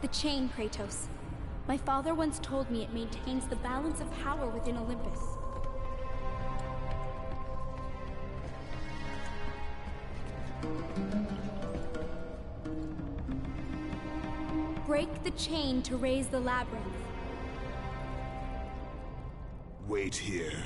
The chain, Kratos. My father once told me it maintains the balance of power within Olympus. Break the chain to raise the labyrinth. Wait here.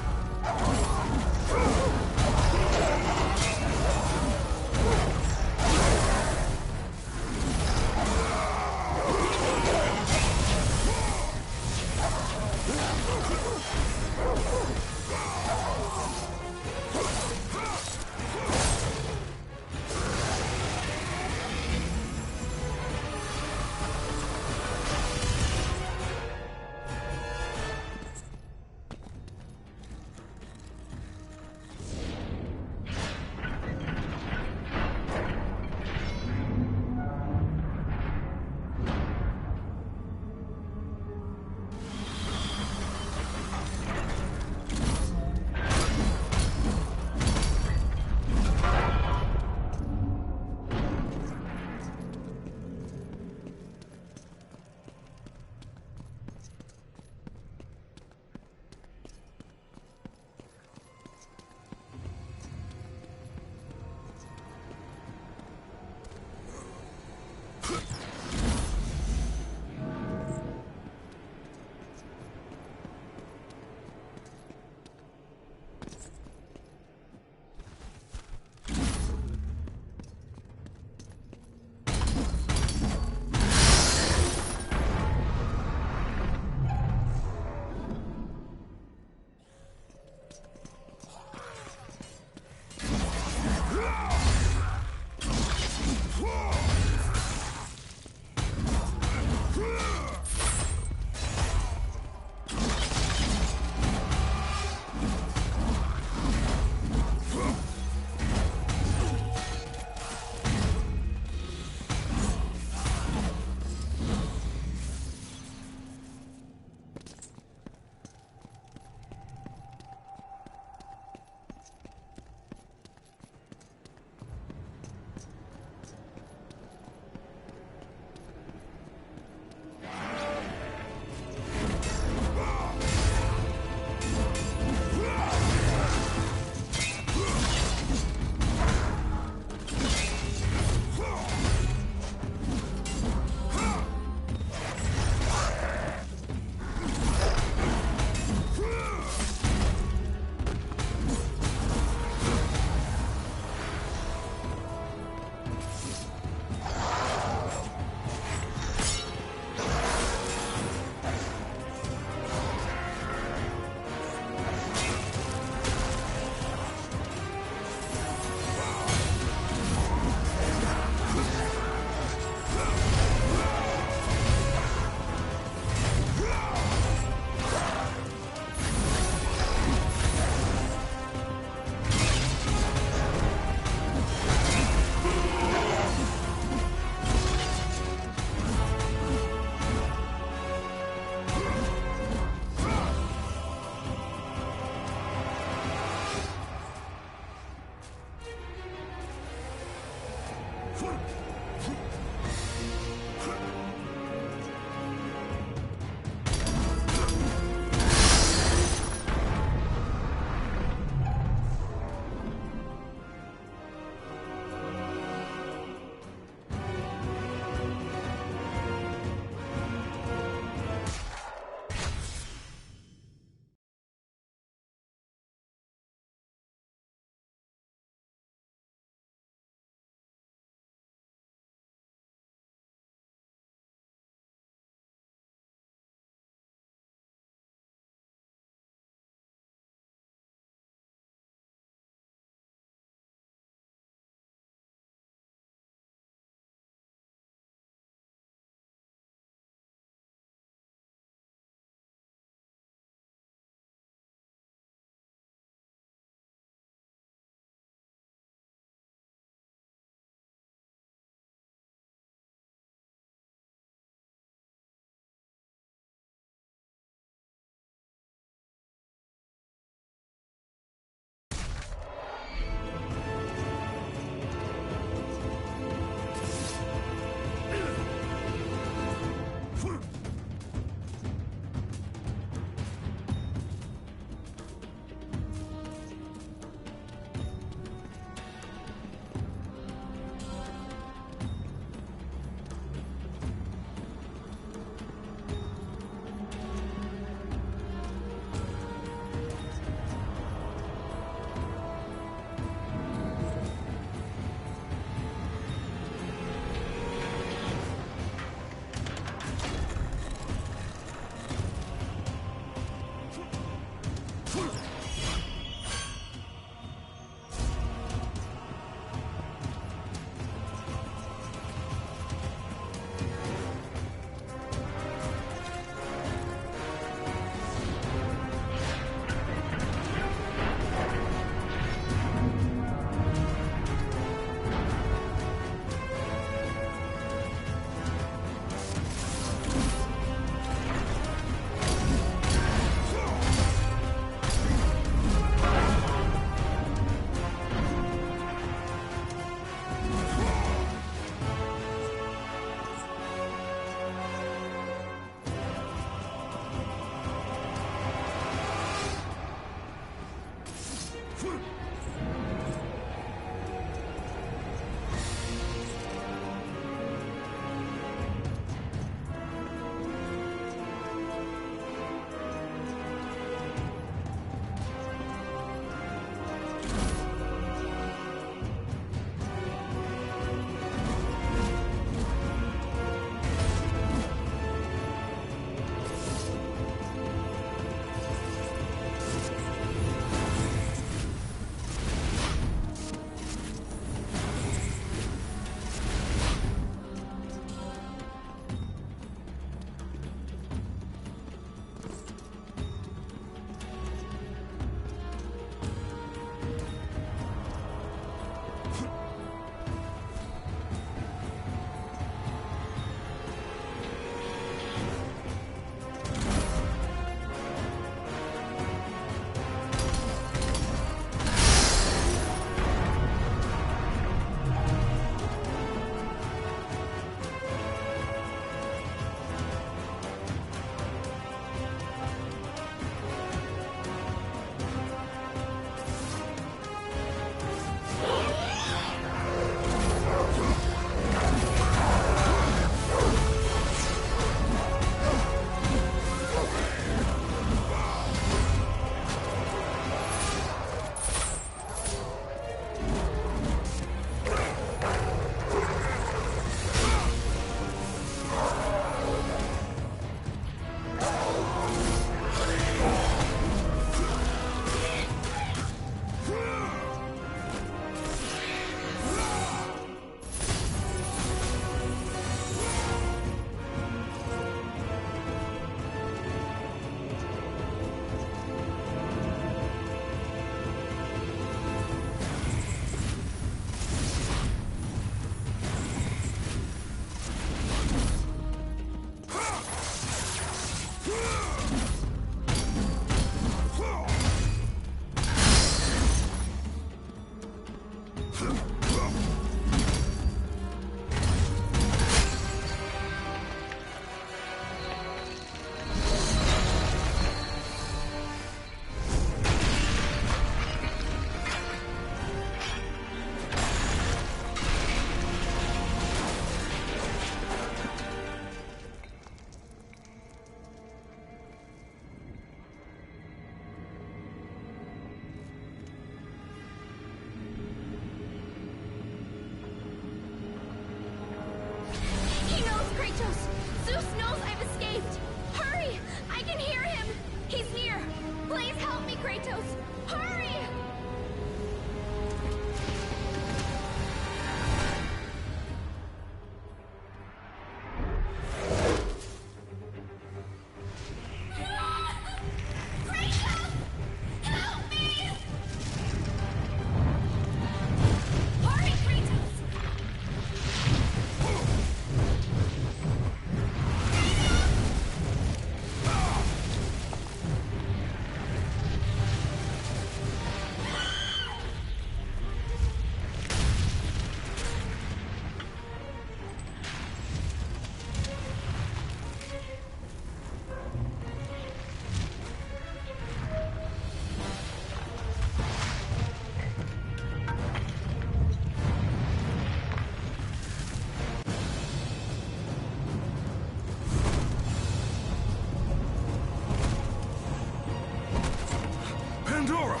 Pandora!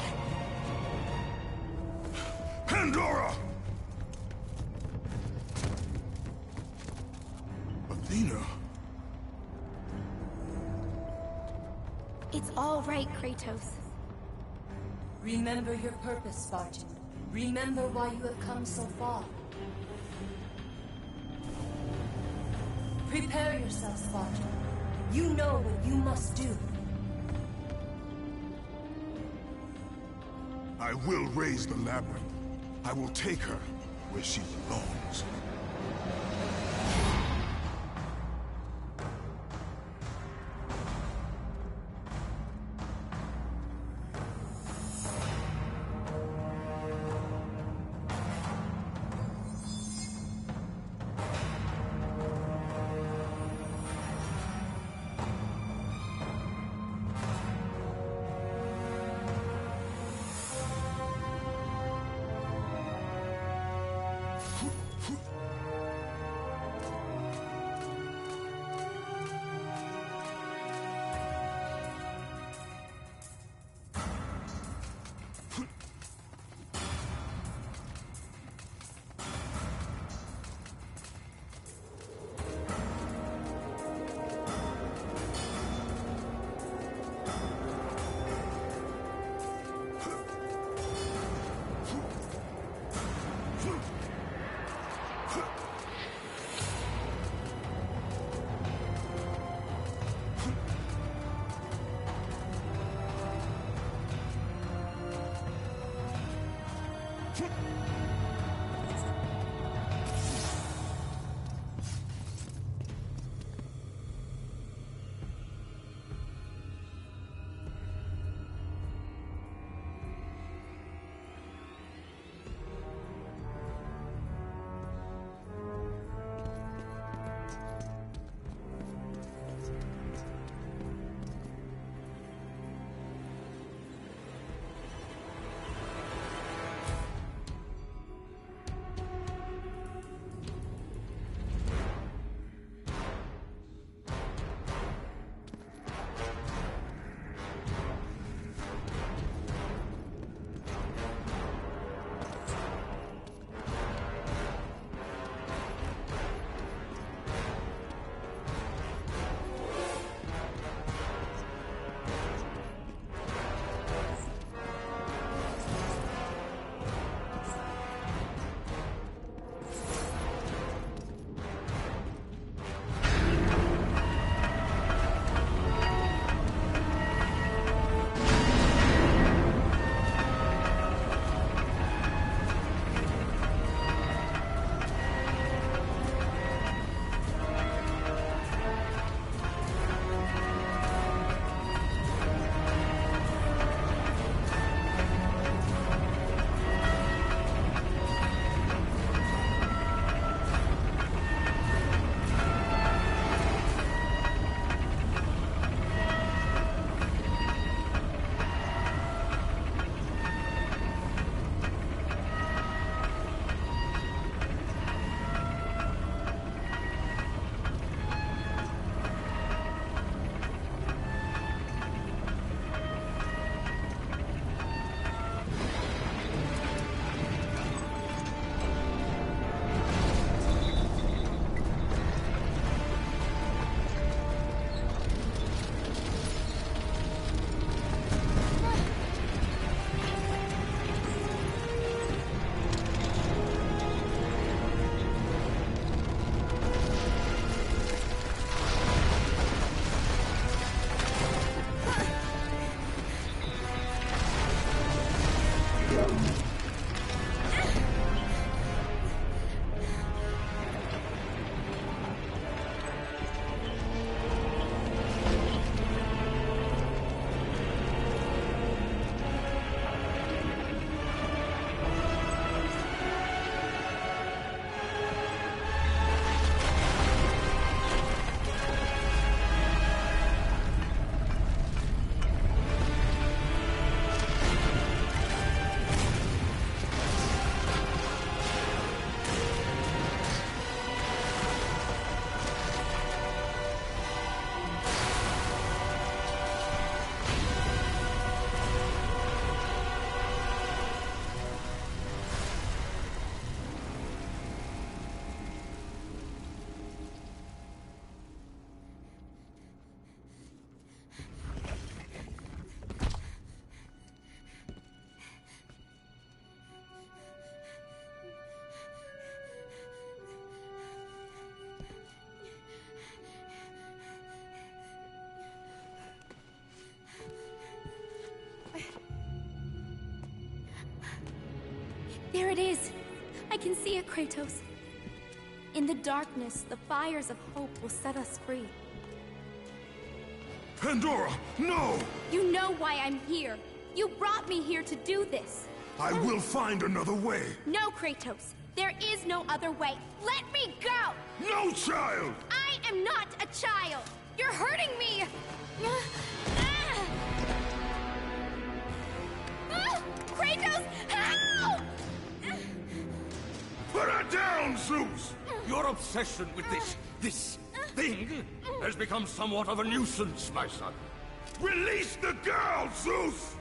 Pandora! Athena? It's all right, Kratos. Remember your purpose, Spartan. Remember why you have come so far. Prepare yourself, Spartan. You know what you must do. I will raise the labyrinth. I will take her where she belongs. There it is! I can see it, Kratos. In the darkness, the fires of hope will set us free. Pandora, no! You know why I'm here. You brought me here to do this. I will find another way. No, Kratos. There is no other way. Let me go! No, child! I am not a child! You're hurting me! Kratos, help! Put her down, Zeus! Your obsession with this thing has become somewhat of a nuisance, my son. Release the girl, Zeus!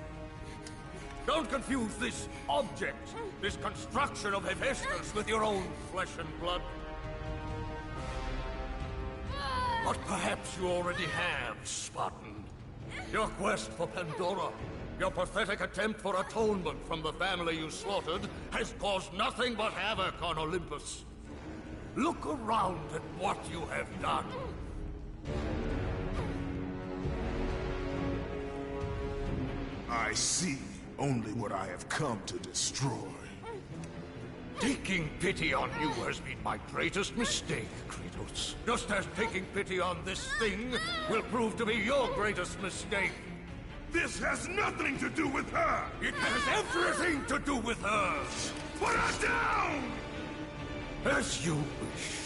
Don't confuse this object, this construction of Hephaestus with your own flesh and blood. But perhaps you already have, Spartan. Your quest for Pandora, your pathetic attempt for atonement from the family you slaughtered, has caused nothing but havoc on Olympus. Look around at what you have done. I see only what I have come to destroy. Taking pity on you has been my greatest mistake, Kratos. Just as taking pity on this thing will prove to be your greatest mistake. This has nothing to do with her! It has everything to do with her! Put her down! As you wish.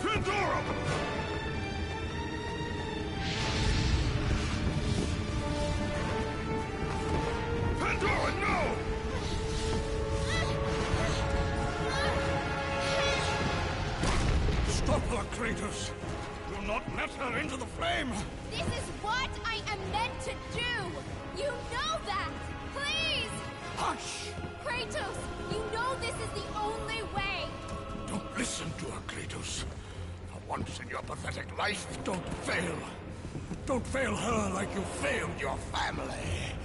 Pandora! Pandora, no! Stop her, Kratos! Do not let her into the flame! This is what I am meant to do! You know that! Please! Hush! Kratos, you know this is the only way! Don't listen to her, Kratos. For once in your pathetic life, don't fail. Don't fail her like you failed your family.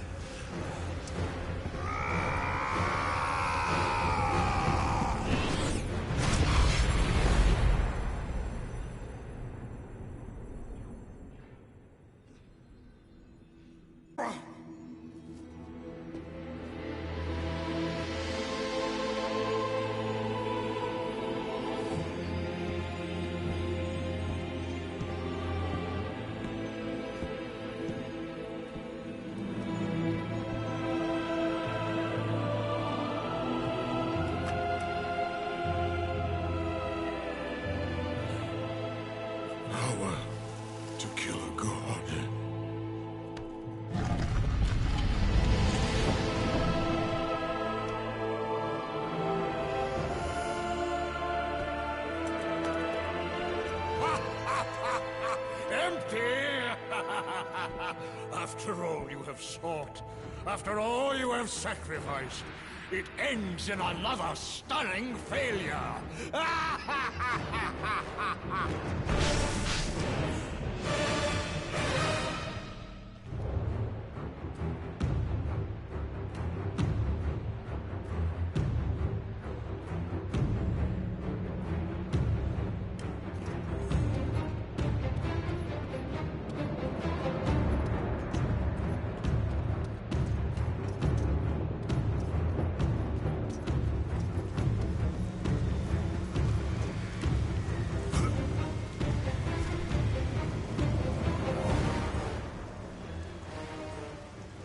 Power to kill a god. Empty! After all you have sought, after all you have sacrificed, it ends in another stunning failure!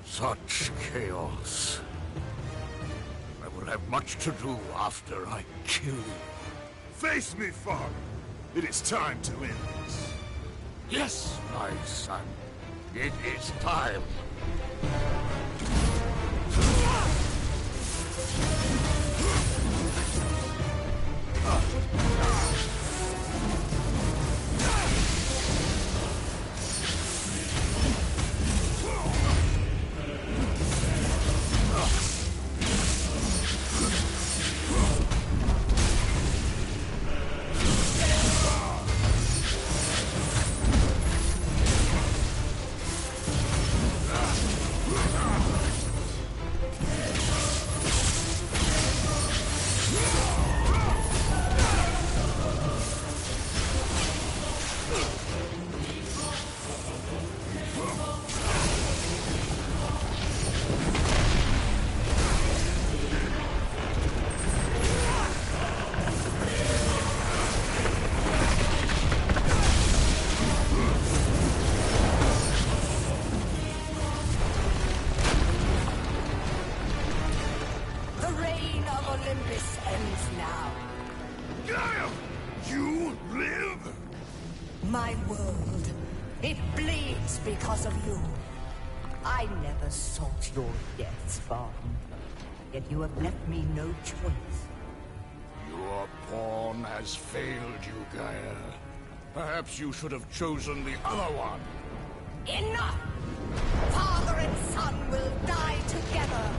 Such chaos. I will have much to do after I kill you. Face me, father. It is time to end this. Yes, my son. It is time. Olympus ends now. Gaia! You live? My world, it bleeds because of you. I never sought your death, Spartan. Yet you have left me no choice. Your pawn has failed you, Gaia. Perhaps you should have chosen the other one. Enough! Father and son will die together!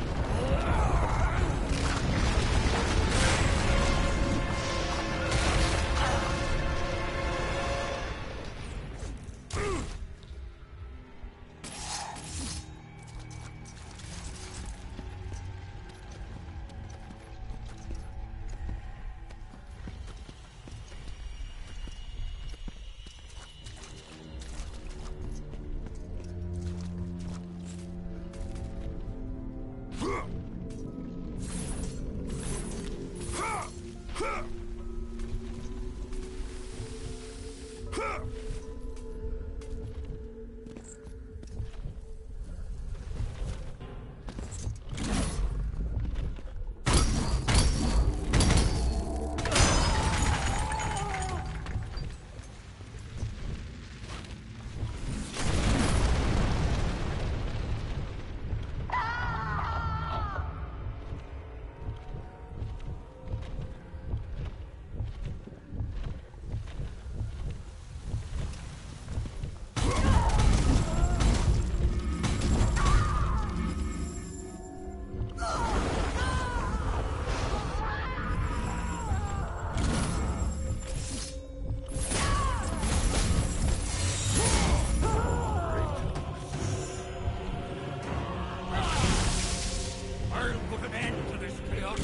I'll put an end to this chaos.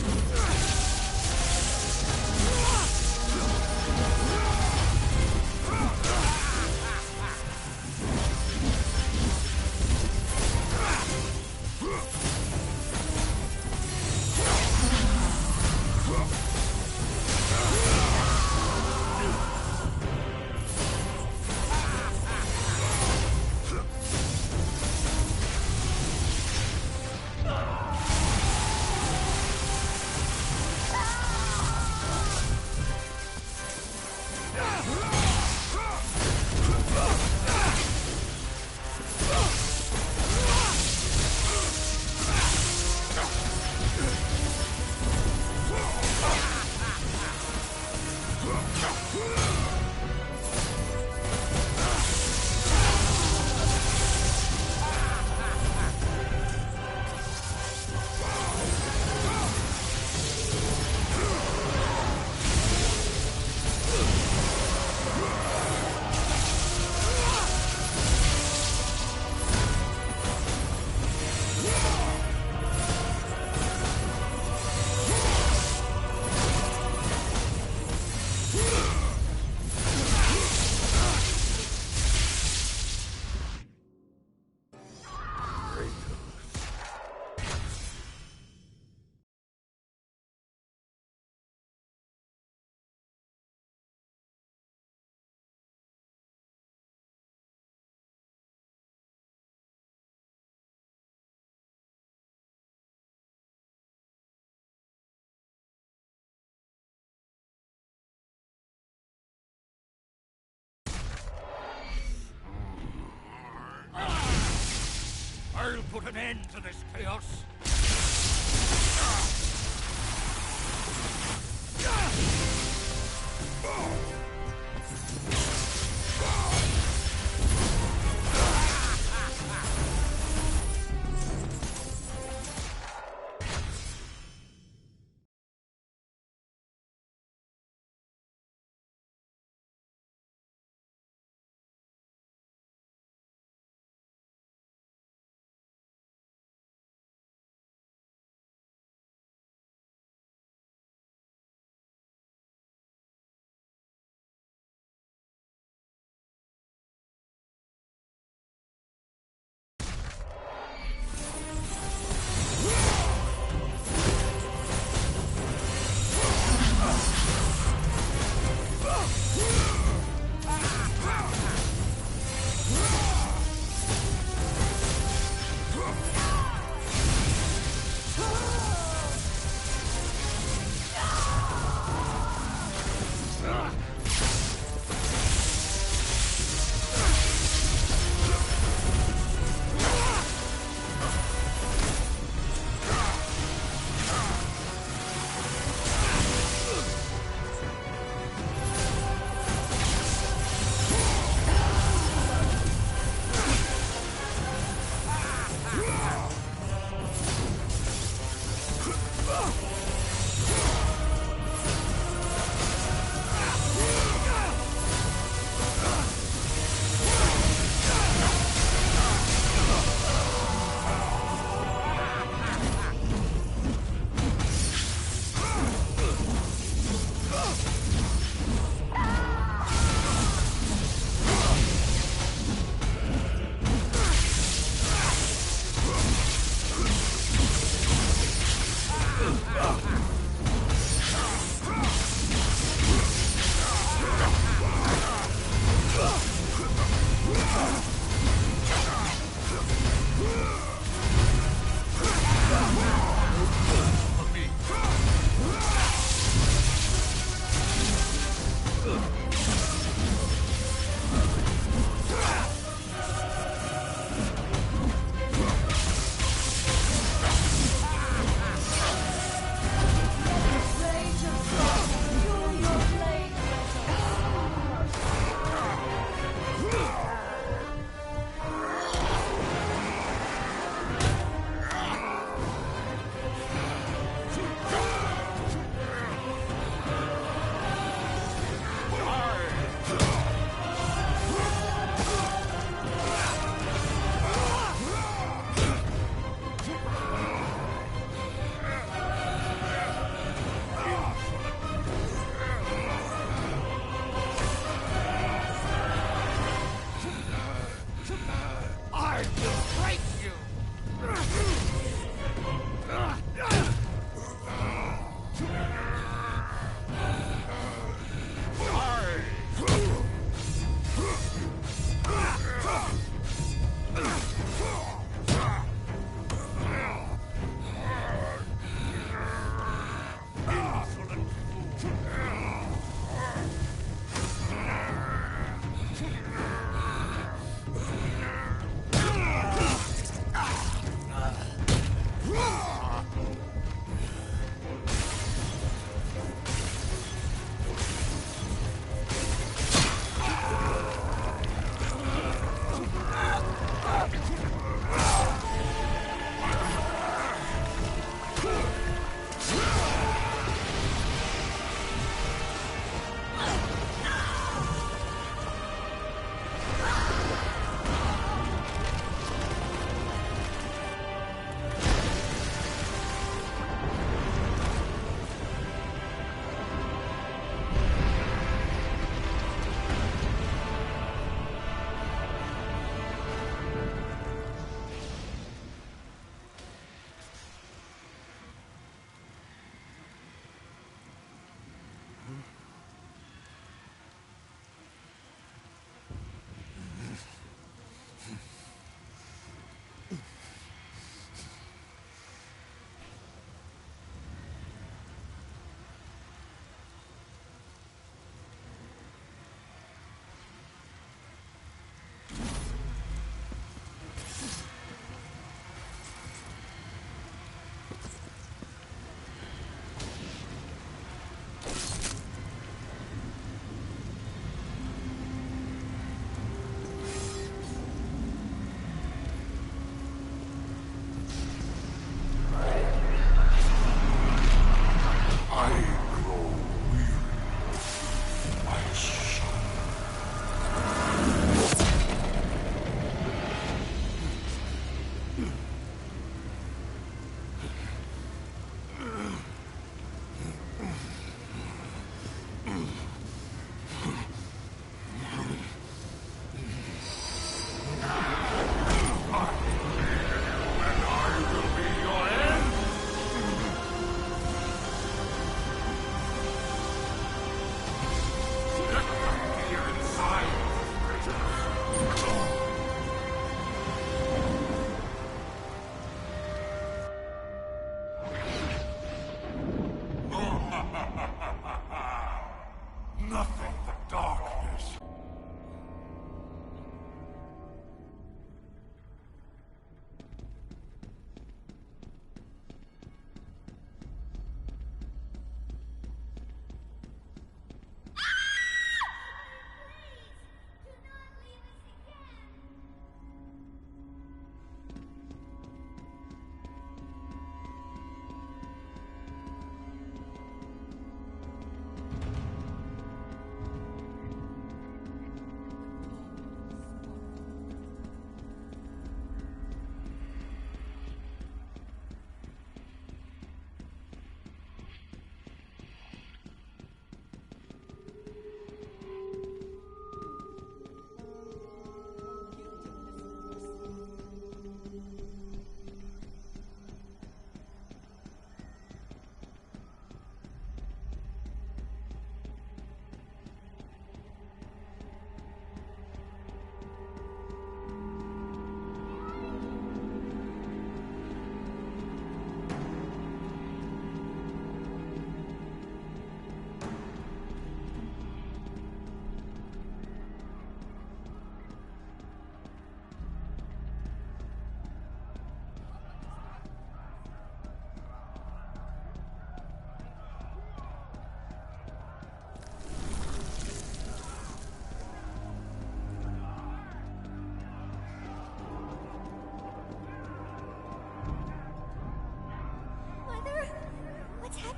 I'll put an end to this chaos.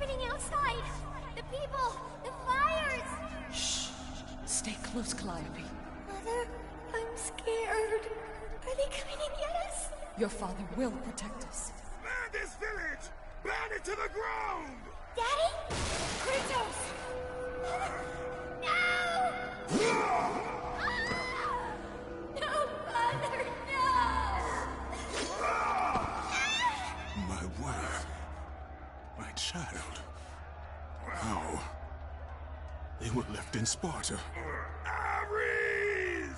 happening outside? The people! The fires! Shh! Stay close, Calliope. Mother, I'm scared. Are they coming to get us? Your father will protect us. Man this village! Burn it to the ground! Daddy? Kratos! No! No, Father, no! My wife. My child. How? They were left in Sparta. Ares!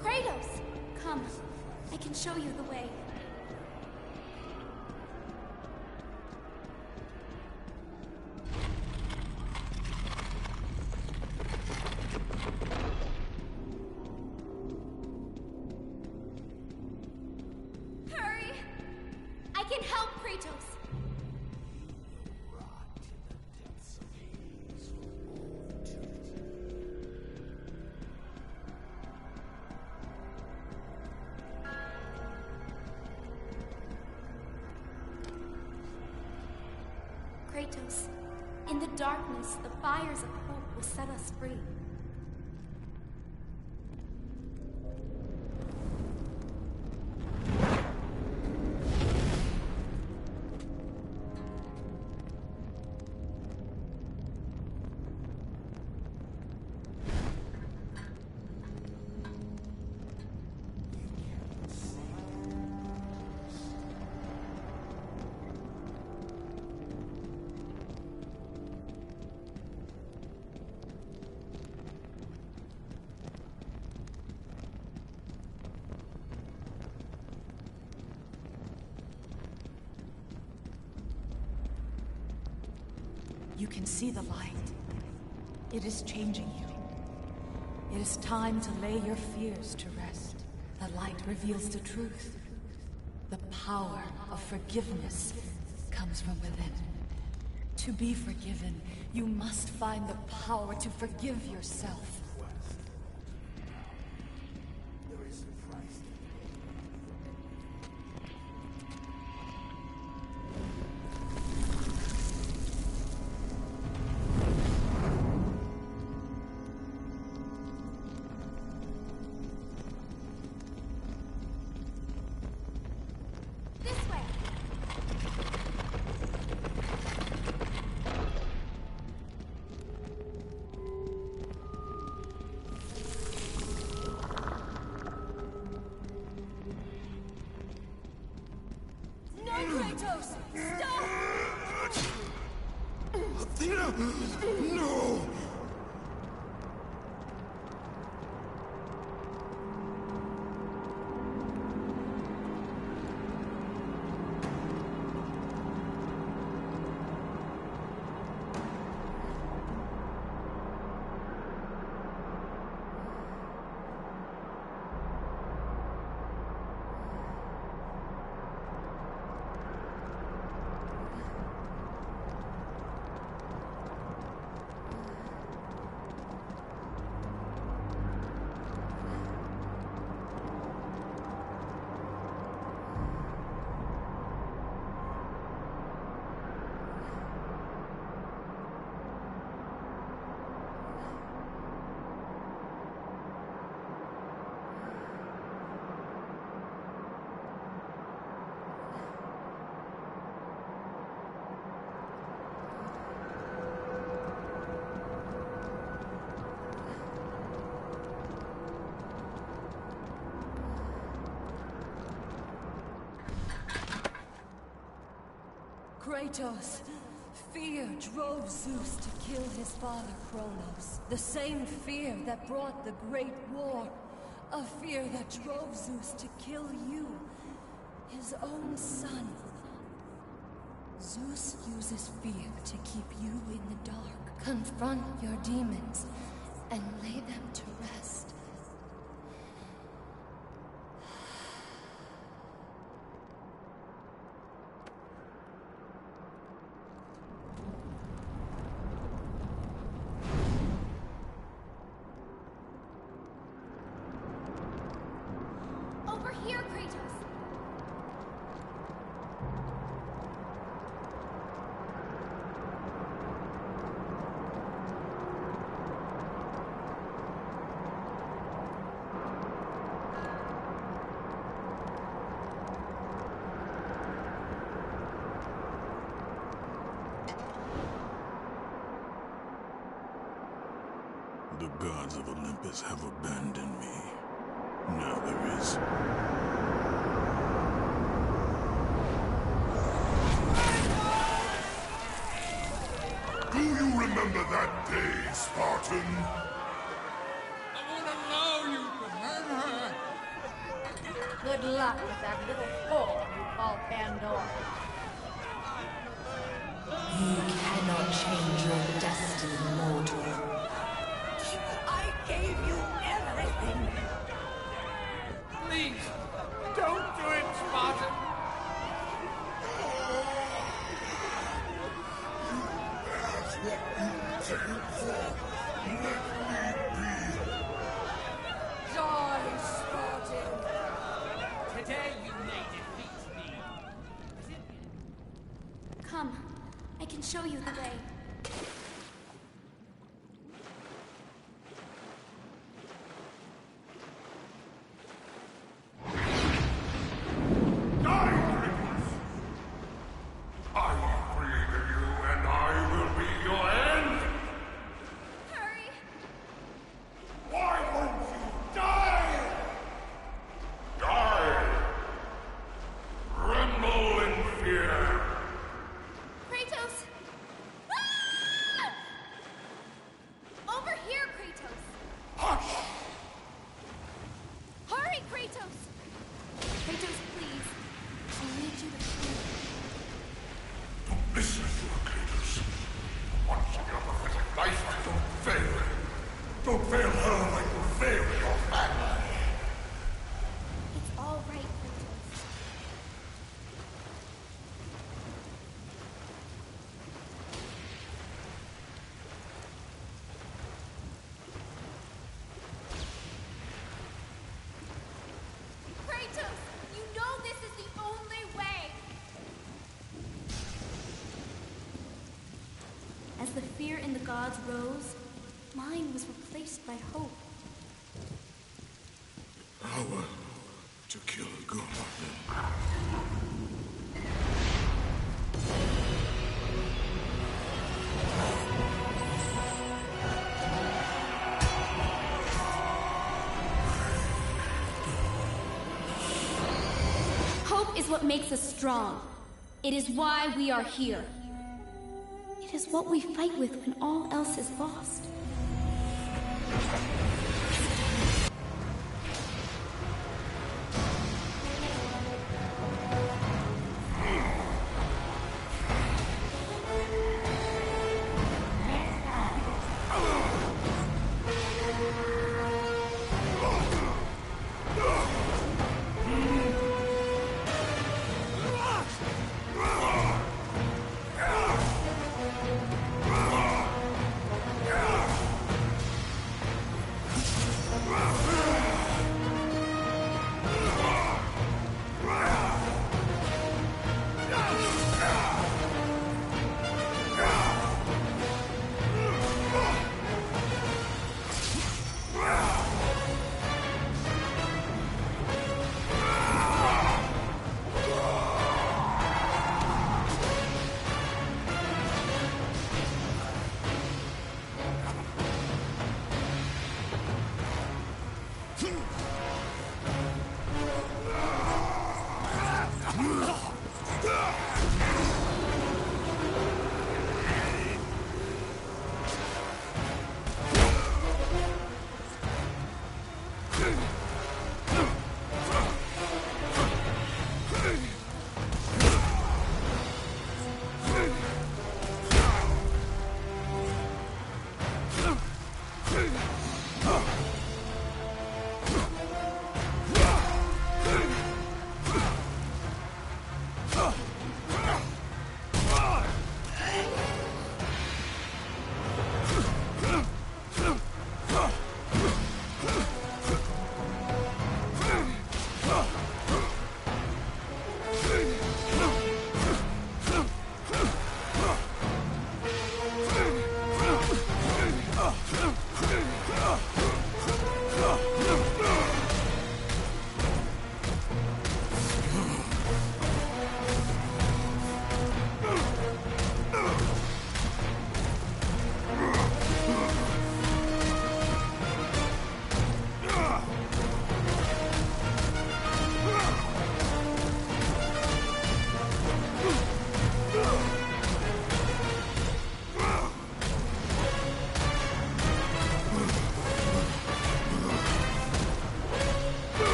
Kratos! Come. I can show you the way. Hurry! I can help, Kratos! Kratos, in the darkness, the fires of hope will set us free. You can see the light. It is changing you. It is time to lay your fears to rest. The light reveals the truth. The power of forgiveness comes from within. To be forgiven, you must find the power to forgive yourself. This way! No, Kratos! Stop! Athena! No! Kratos, fear drove Zeus to kill his father Kronos. The same fear that brought the Great War. A fear that drove Zeus to kill you, his own son. Zeus uses fear to keep you in the dark. Confront your demons and lay them to rest. the gods of Olympus have abandoned me. Now there is... Do you remember that day, Spartan? I won't allow you to hurt her! Good luck with that little whore you call Pandora. You cannot change your destiny, mortal. I gave you everything. Please, don't do it, Spartan! Die, Spartan! Today you may defeat me. Come, I can show you the way. Don't fail her like you failed your family. It's all right, Kratos. Kratos, you know this is the only way! As the fear in the gods rose, mine was replaced by hope. Power to kill a god. Hope is what makes us strong. It is why we are here. It is what we fight with when all else is lost.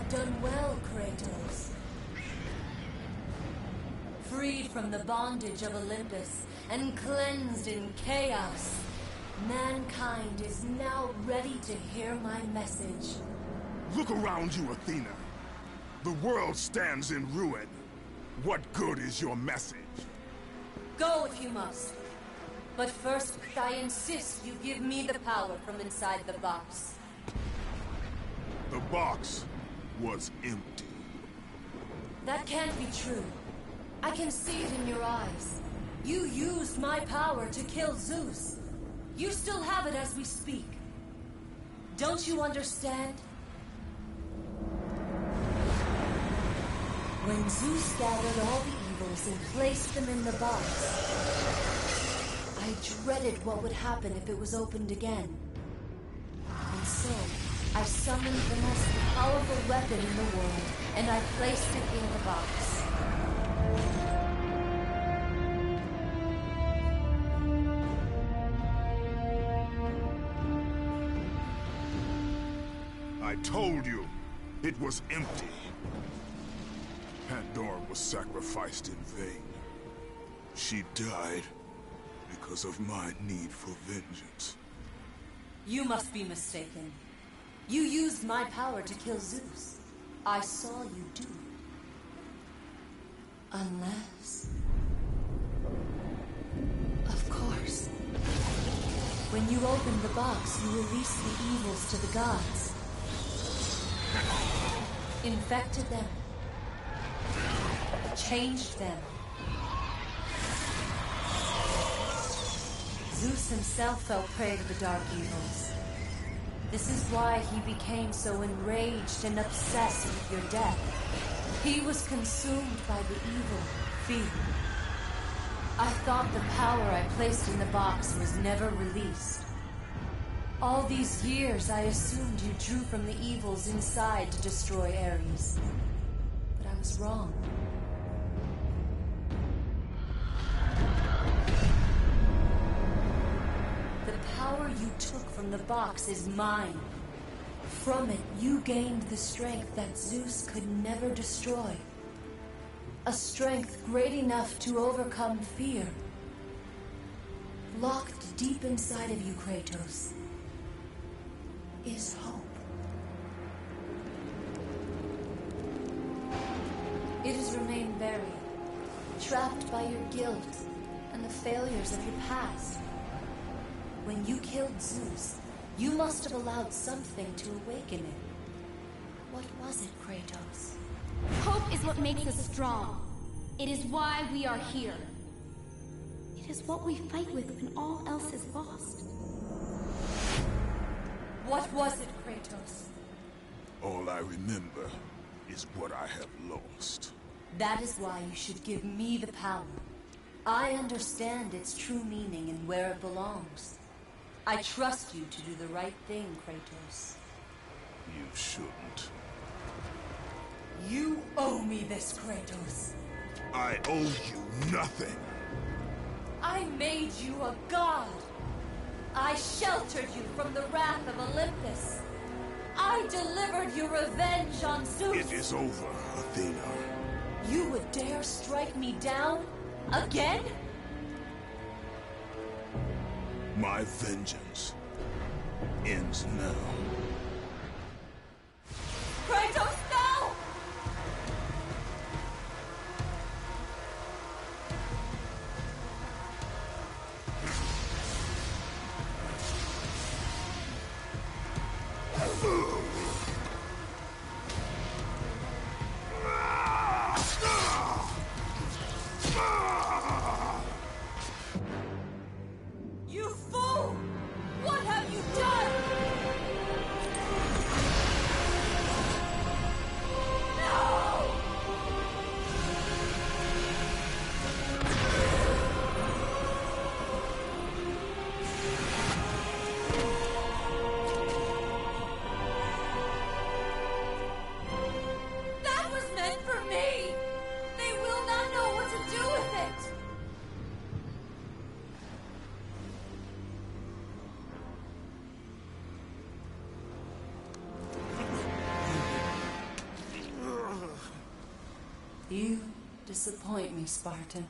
Done well, Kratos. Freed from the bondage of Olympus and cleansed in chaos, mankind is now ready to hear my message. Look around you, Athena. The world stands in ruin. What good is your message? Go if you must. But first, I insist you give me the power from inside the box. The box was empty. That can't be true. I can see it in your eyes. You used my power to kill Zeus. You still have it as we speak. Don't you understand? When Zeus gathered all the evils and placed them in the box, I dreaded what would happen if it was opened again. And so, I summoned the most powerful weapon in the world, and I placed it in the box. I told you, it was empty. Pandora was sacrificed in vain. She died because of my need for vengeance. You must be mistaken. You used my power to kill Zeus. I saw you do it. Unless... Of course. When you opened the box, you released the evils to the gods. Infected them. Changed them. Zeus himself fell prey to the dark evils. This is why he became so enraged and obsessed with your death. He was consumed by the evil, fear. I thought the power I placed in the box was never released. All these years, I assumed you drew from the evils inside to destroy Ares. But I was wrong. The power you took from the box is mine. From it, you gained the strength that Zeus could never destroy. A strength great enough to overcome fear. Locked deep inside of you, Kratos, is hope. It has remained buried, trapped by your guilt and the failures of your past. When you killed Zeus, you must have allowed something to awaken it. What was it, Kratos? Hope is what makes us strong. It is why we are here. It is what we fight with when all else is lost. What was it, Kratos? All I remember is what I have lost. That is why you should give me the power. I understand its true meaning and where it belongs. I trust you to do the right thing, Kratos. You shouldn't. You owe me this, Kratos. I owe you nothing. I made you a god. I sheltered you from the wrath of Olympus. I delivered you revenge on Zeus. It is over, Athena. You would dare strike me down? Again? My vengeance ends now. Kratos, no! You fool! What have you done? No! That was meant for me! They will not know what to do with it! You disappoint me, Spartan.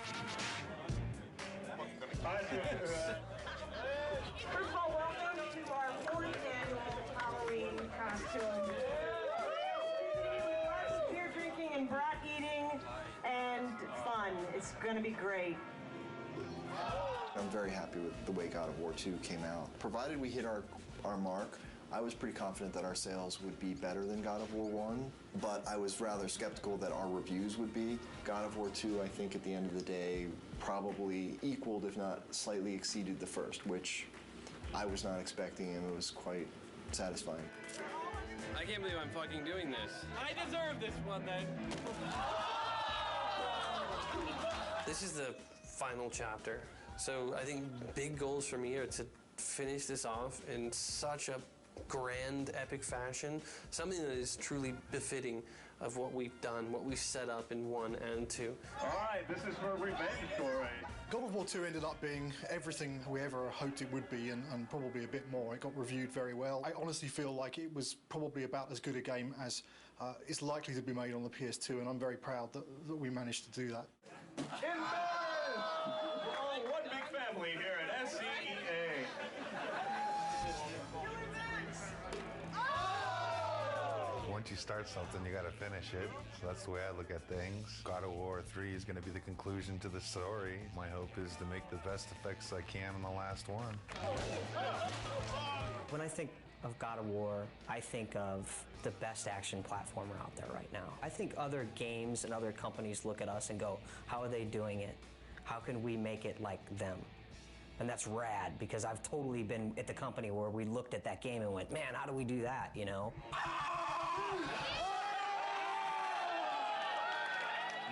First of all, welcome to our 40th annual Halloween costume. Lots of beer drinking and brat eating and fun. It's going to be great. I'm very happy with the way God of War 2 came out. Provided we hit our mark, I was pretty confident that our sales would be better than God of War 1, but I was rather skeptical that our reviews would be. God of War 2, I think, at the end of the day, probably equaled, if not slightly exceeded the first, which I was not expecting, and it was quite satisfying. I can't believe I'm fucking doing this. I deserve this one, then. This is the final chapter. So I think big goals for me are to finish this off in such a grand, epic fashion, something that is truly befitting of what we've done, what we've set up in 1 and 2. All right, this is for revenge story. God of War 2 ended up being everything we ever hoped it would be, and probably a bit more. It got reviewed very well. I honestly feel like it was probably about as good a game as is likely to be made on the PS2, and I'm very proud that we managed to do that. Oh, one big family here at SCEA. Once you start something, you got to finish it. So that's the way I look at things. God of War 3 is going to be the conclusion to the story. My hope is to make the best effects I can on the last one. When I think of God of War, I think of the best action platformer out there right now. I think other games and other companies look at us and go, how are they doing it? How can we make it like them? And that's rad, because I've totally been at the company where we looked at that game and went, man, how do we do that, you know?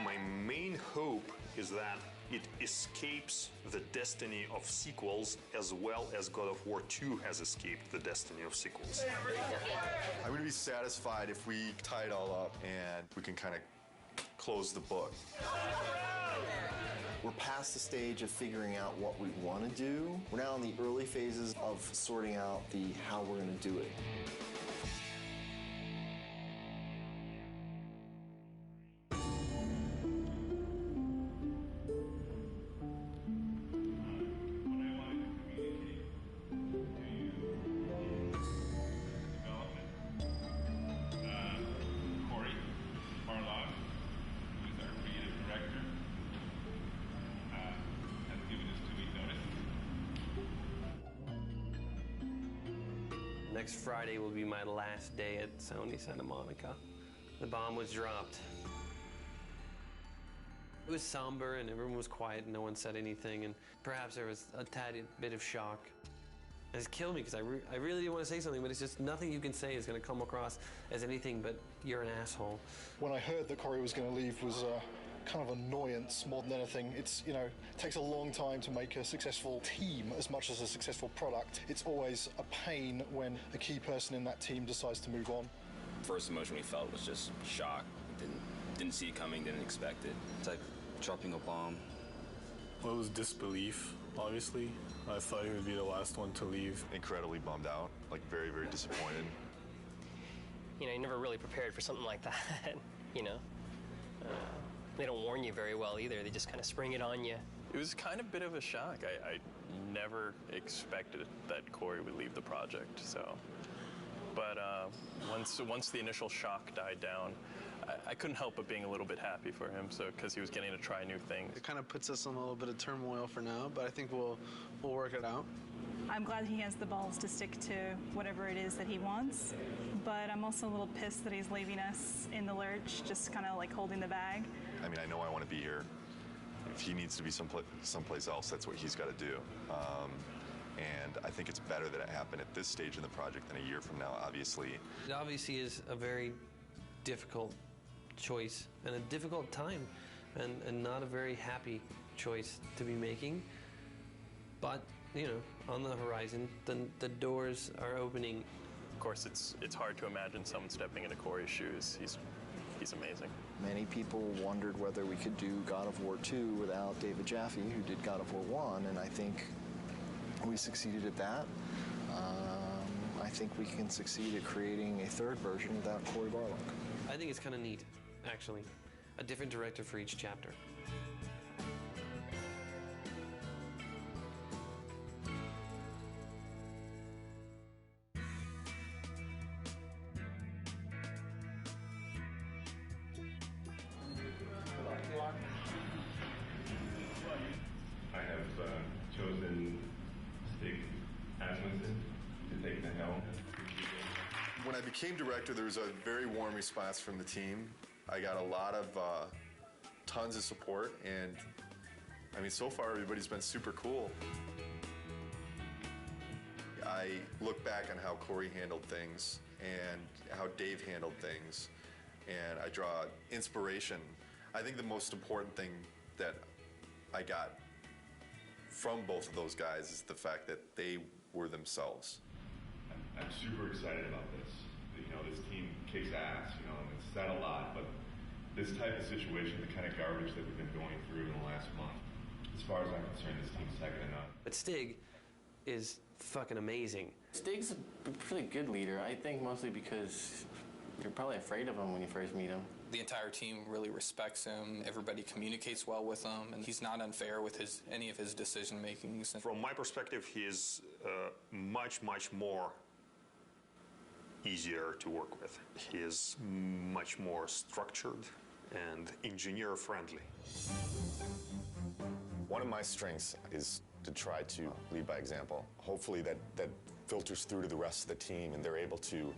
My main hope is that it escapes the destiny of sequels as well as God of War 2 has escaped the destiny of sequels. I'm going to be satisfied if we tie it all up and we can kind of close the book. We're past the stage of figuring out what we want to do. We're now in the early phases of sorting out how we're going to do it. Next Friday will be my last day at Sony Santa Monica. The bomb was dropped. It was somber and everyone was quiet and no one said anything, and perhaps there was a tad bit of shock. It's killed me because I really didn't want to say something, but it's just nothing you can say is going to come across as anything but you're an asshole. When I heard that Corey was going to leave was kind of annoyance more than anything. It's, you know, it takes a long time to make a successful team as much as a successful product. It's always a pain when a key person in that team decides to move on. First emotion we felt was just shock. Didn't see it coming, didn't expect it. It's like dropping a bomb. Well, it was disbelief, obviously. I thought he would be the last one to leave. Incredibly bummed out, like very, very disappointed. You know, you never really prepared for something like that, you know. They don't warn you very well either. They just kind of spring it on you. It was kind of a bit of a shock. I never expected that Corey would leave the project, so. But once the initial shock died down, I couldn't help but being a little bit happy for him, because he was getting to try new things. It kind of puts us in a little bit of turmoil for now, but I think we'll work it out. I'm glad he has the balls to stick to whatever it is that he wants, but I'm also a little pissed that he's leaving us in the lurch, just kind of like holding the bag. I mean, I know I want to be here. If he needs to be someplace else, that's what he's got to do. And I think it's better that it happened at this stage in the project than a year from now, obviously. It obviously is a very difficult choice and a difficult time and not a very happy choice to be making. But, you know, on the horizon, the doors are opening. Of course, it's hard to imagine someone stepping into Corey's shoes. He's amazing. Many people wondered whether we could do God of War 2 without David Jaffe, who did God of War 1, and I think we succeeded at that. I think we can succeed at creating a third version without Cory Barlog. I think it's kind of neat, actually. A different director for each chapter. taking the helm. When I became director, there was a very warm response from the team. I got a lot of tons of support, and I mean, so far everybody's been super cool. I look back on how Corey handled things and how Dave handled things, and I draw inspiration. I think the most important thing that I got from both of those guys is the fact that they were themselves. I'm super excited about this. You know, this team kicks ass, you know, and it's said a lot, but this type of situation, the kind of garbage that we've been going through in the last month, as far as I'm concerned, this team's second to none. But Stig is fucking amazing. Stig's a pretty good leader, I think mostly because you're probably afraid of him when you first meet him. The entire team really respects him. Everybody communicates well with him, and he's not unfair with any of his decision makings. From my perspective, he is much more easier to work with. He is much more structured and engineer friendly. One of my strengths is to try to lead by example. Hopefully that filters through to the rest of the team and they're able to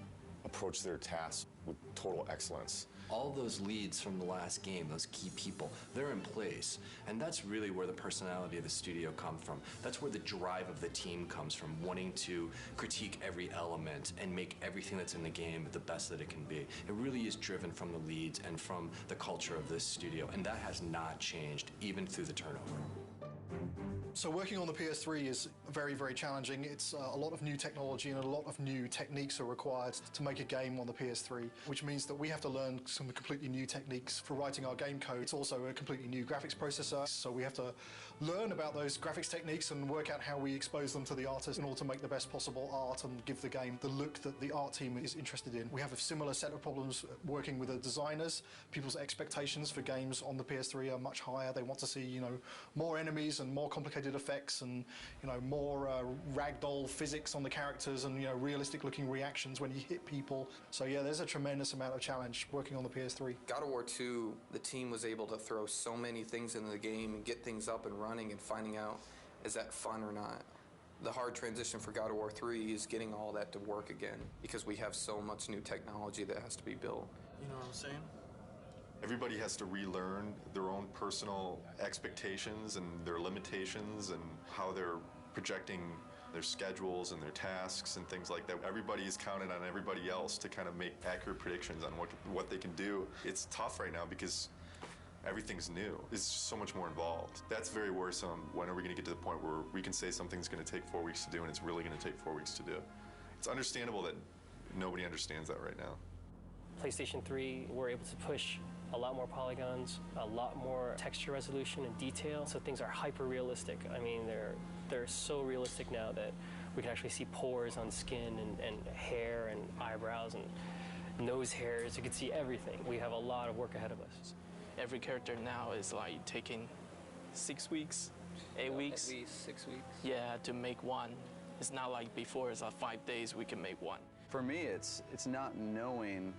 approach their tasks with total excellence. All those leads from the last game, those key people, they're in place. And that's really where the personality of the studio comes from. That's where the drive of the team comes from, wanting to critique every element and make everything that's in the game the best that it can be. It really is driven from the leads and from the culture of this studio, and that has not changed, even through the turnover. So working on the PS3 is very challenging. It's a lot of new technology and a lot of new techniques are required to make a game on the PS3, which means that we have to learn some completely new techniques for writing our game code. It's also a completely new graphics processor, so we have to learn about those graphics techniques and work out how we expose them to the artist in order to make the best possible art and give the game the look that the art team is interested in. We have a similar set of problems working with the designers. People's expectations for games on the PS3 are much higher. They want to see, you know, more enemies and more complicated effects and, you know, more ragdoll physics on the characters and, you know, realistic looking reactions when you hit people. So yeah, there's a tremendous amount of challenge working on the PS3. God of War 2, the team was able to throw so many things into the game and get things up and running and finding out, is that fun or not? The hard transition for God of War 3 is getting all that to work again because we have so much new technology that has to be built. You know what I'm saying? Everybody has to relearn their own personal expectations and their limitations and how they're projecting their schedules and their tasks and things like that. Everybody is counted on everybody else to kind of make accurate predictions on what they can do. It's tough right now because everything's new. It's just so much more involved. That's very worrisome. When are we going to get to the point where we can say something's going to take 4 weeks to do and it's really going to take 4 weeks to do? It's understandable that nobody understands that right now. PlayStation 3, we're able to push a lot more polygons, a lot more texture resolution and detail, so things are hyper realistic. I mean, they're so realistic now that we can actually see pores on skin and hair and eyebrows and nose hairs. You can see everything. We have a lot of work ahead of us. Every character now is like taking 6 weeks, 8 weeks. At least 6 weeks. Yeah, to make one. It's not like before, it's like 5 days we can make one. For me, it's not knowing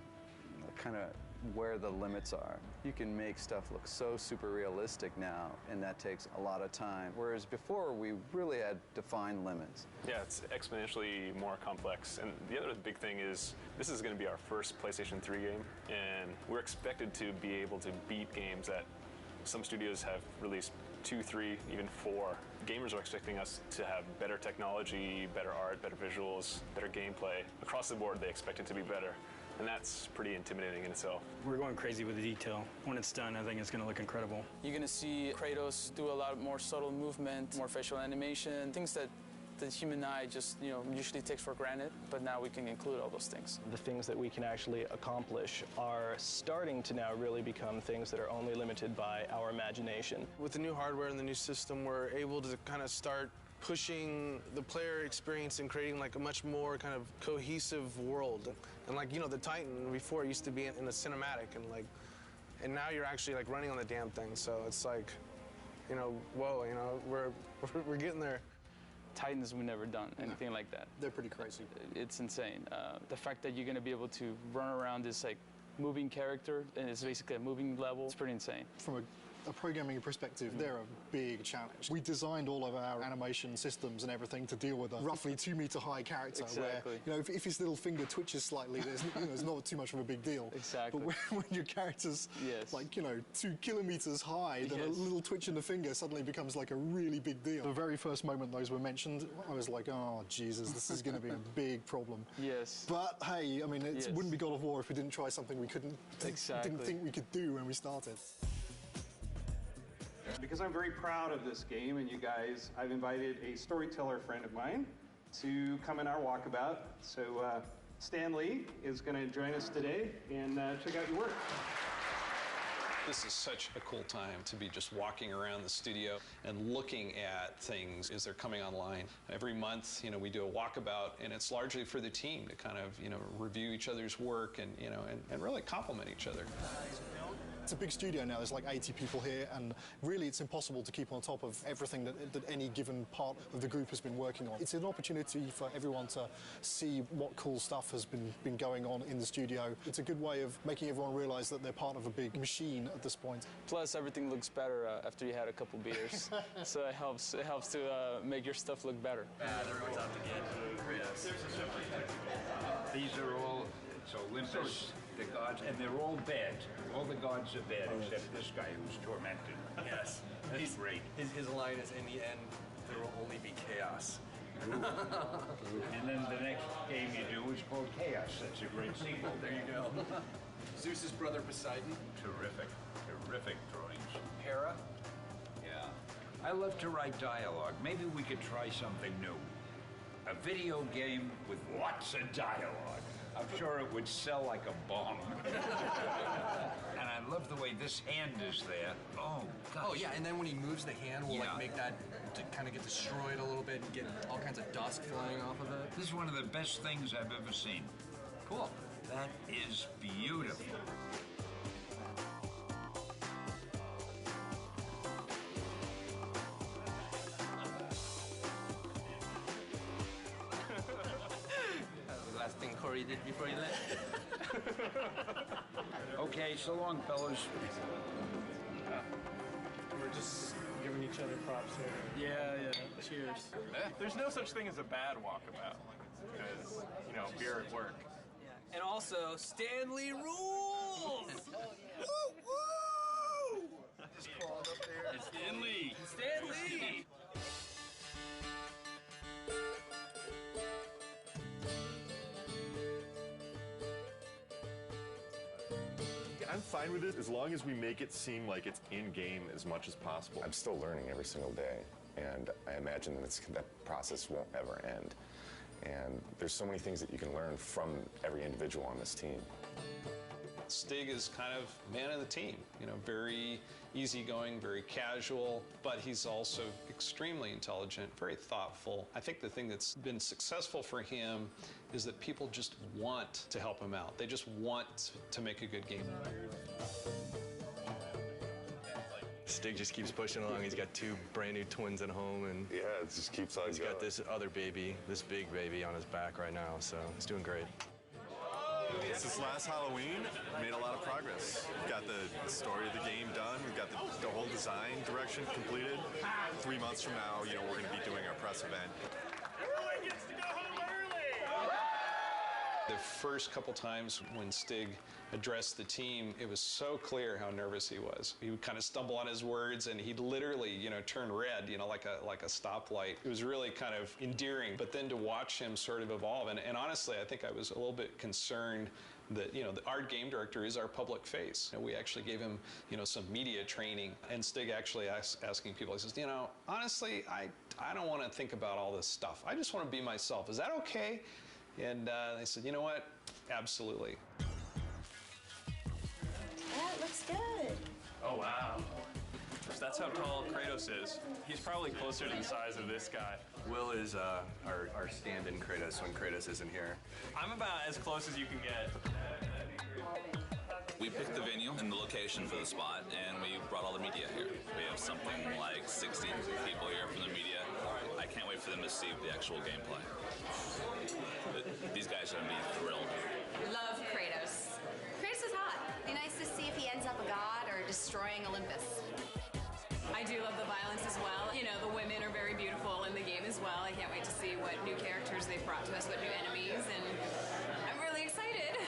kind of where the limits are. You can make stuff look so super realistic now, and that takes a lot of time. Whereas before, we really had defined limits. Yeah, it's exponentially more complex. And the other big thing is this is going to be our first PlayStation 3 game, and we're expected to be able to beat games that some studios have released 2, 3, even 4. Gamers are expecting us to have better technology, better art, better visuals, better gameplay. Across the board, they expect it to be better. And that's pretty intimidating in itself. We're going crazy with the detail. When it's done, I think it's going to look incredible. You're going to see Kratos do a lot more subtle movement, more facial animation, things that the human eye just, usually takes for granted, but now we can include all those things. The things that we can actually accomplish are starting to now really become things that are only limited by our imagination. With the new hardware and the new system, we're able to kind of start pushing the player experience and creating like a much more kind of cohesive world. And like, the Titan before used to be in a cinematic and now you're actually like running on the damn thing. So it's like, whoa, we're getting there. Titans, we've never done anything like that. They're pretty crazy. It's insane. The fact that you're going to be able to run around this like moving character and it's basically a moving level, it's pretty insane. From a a programming perspective, they're a big challenge. We designed all of our animation systems and everything to deal with a roughly 2-meter high character Exactly. where, if his little finger twitches slightly, there's not too much of a big deal. Exactly. But when your character's 2 kilometers high, then a little twitch in the finger suddenly becomes like a really big deal. The very first moment those were mentioned, I was like, oh, Jesus, this is going to be a big problem. Yes. But hey, I mean, it wouldn't be God of War if we didn't try something we didn't think we could do when we started. Because I'm very proud of this game and you guys, I've invited a storyteller friend of mine to come in our walkabout. So Stan Lee is going to join us today and check out your work. This is such a cool time to be just walking around the studio and looking at things as they're coming online. Every month, we do a walkabout, and it's largely for the team to kind of, review each other's work and, and really compliment each other. It's a big studio now, there's like 80 people here, and really it's impossible to keep on top of everything that any given part of the group has been working on. It's an opportunity for everyone to see what cool stuff has been going on in the studio. It's a good way of making everyone realize that they're part of a big machine at this point. Plus, everything looks better after you had a couple beers. So it helps to make your stuff look better. Everyone's out to get Kratos. These are all, it's Olympus, the gods, and they're all bad. All the gods are bad, except this guy who's tormented. Yes. He's great. His line is, in the end, there will only be chaos. And then the next game you do is called Chaos. That's a great sequel. There you go. Zeus's brother Poseidon. Terrific. Terrific drawings. Hera. Yeah. I love to write dialogue. Maybe we could try something new. A video game with lots of dialogue. I'm sure it would sell like a bomb. And I love the way this hand is there. Oh, gosh. Oh, yeah, and then when he moves the hand, we'll make that to kind of get destroyed a little bit and get all kinds of dust flying off of it. This is one of the best things I've ever seen. Cool. That is beautiful. Last thing Corey did before he left. Okay, so long, fellas. We're just giving each other props here. Yeah. Cheers. There's no such thing as a bad walkabout because, beer at work. And also, Stanley rules! Woo! Just crawled up there. It's Stanley! Stanley! I'm fine with it as long as we make it seem like it's in-game as much as possible. I'm still learning every single day, and I imagine that process won't ever end. And there's so many things that you can learn from every individual on this team. Stig is kind of man of the team, very easygoing, very casual, but he's also extremely intelligent, very thoughtful. I think the thing that's been successful for him is that people just want to help him out. They just want to make a good game. Stig just keeps pushing along. He's got 2 brand new twins at home, and yeah, it just keeps on He's got this other baby, this big baby on his back right now, so he's doing great. Since last Halloween, we made a lot of progress. We've got the story of the game done. We've got the whole design direction completed. 3 months from now, we're going to be doing our press event. Everyone gets to go home early! The first couple times when Stig addressed the team, it was so clear how nervous he was. He would kind of stumble on his words, and he'd literally, turn red, like a stoplight. It was really kind of endearing. But then to watch him sort of evolve, and honestly, I think I was a little bit concerned that, our game director is our public face. And we actually gave him, some media training. And Stig actually asking people, he says, honestly, I don't want to think about all this stuff. I just want to be myself. Is that okay? And they said, you know what? Absolutely. That looks good. Oh, wow. That's how tall Kratos is. He's probably closer to the size of this guy. Will is our stand-in Kratos when Kratos isn't here. I'm about as close as you can get. We picked the venue and the location for the spot, and we brought all the media here. We have something like 60 people here from the media. I can't wait for them to see the actual gameplay. But these guys are going to be thrilled. Love Kratos. Kratos is hot. Be nice to see if he ends up a god or destroying Olympus. love the violence as well. You know, the women are very beautiful in the game as well. I can't wait to see what new characters they've brought to us, what new enemies, and I'm really excited.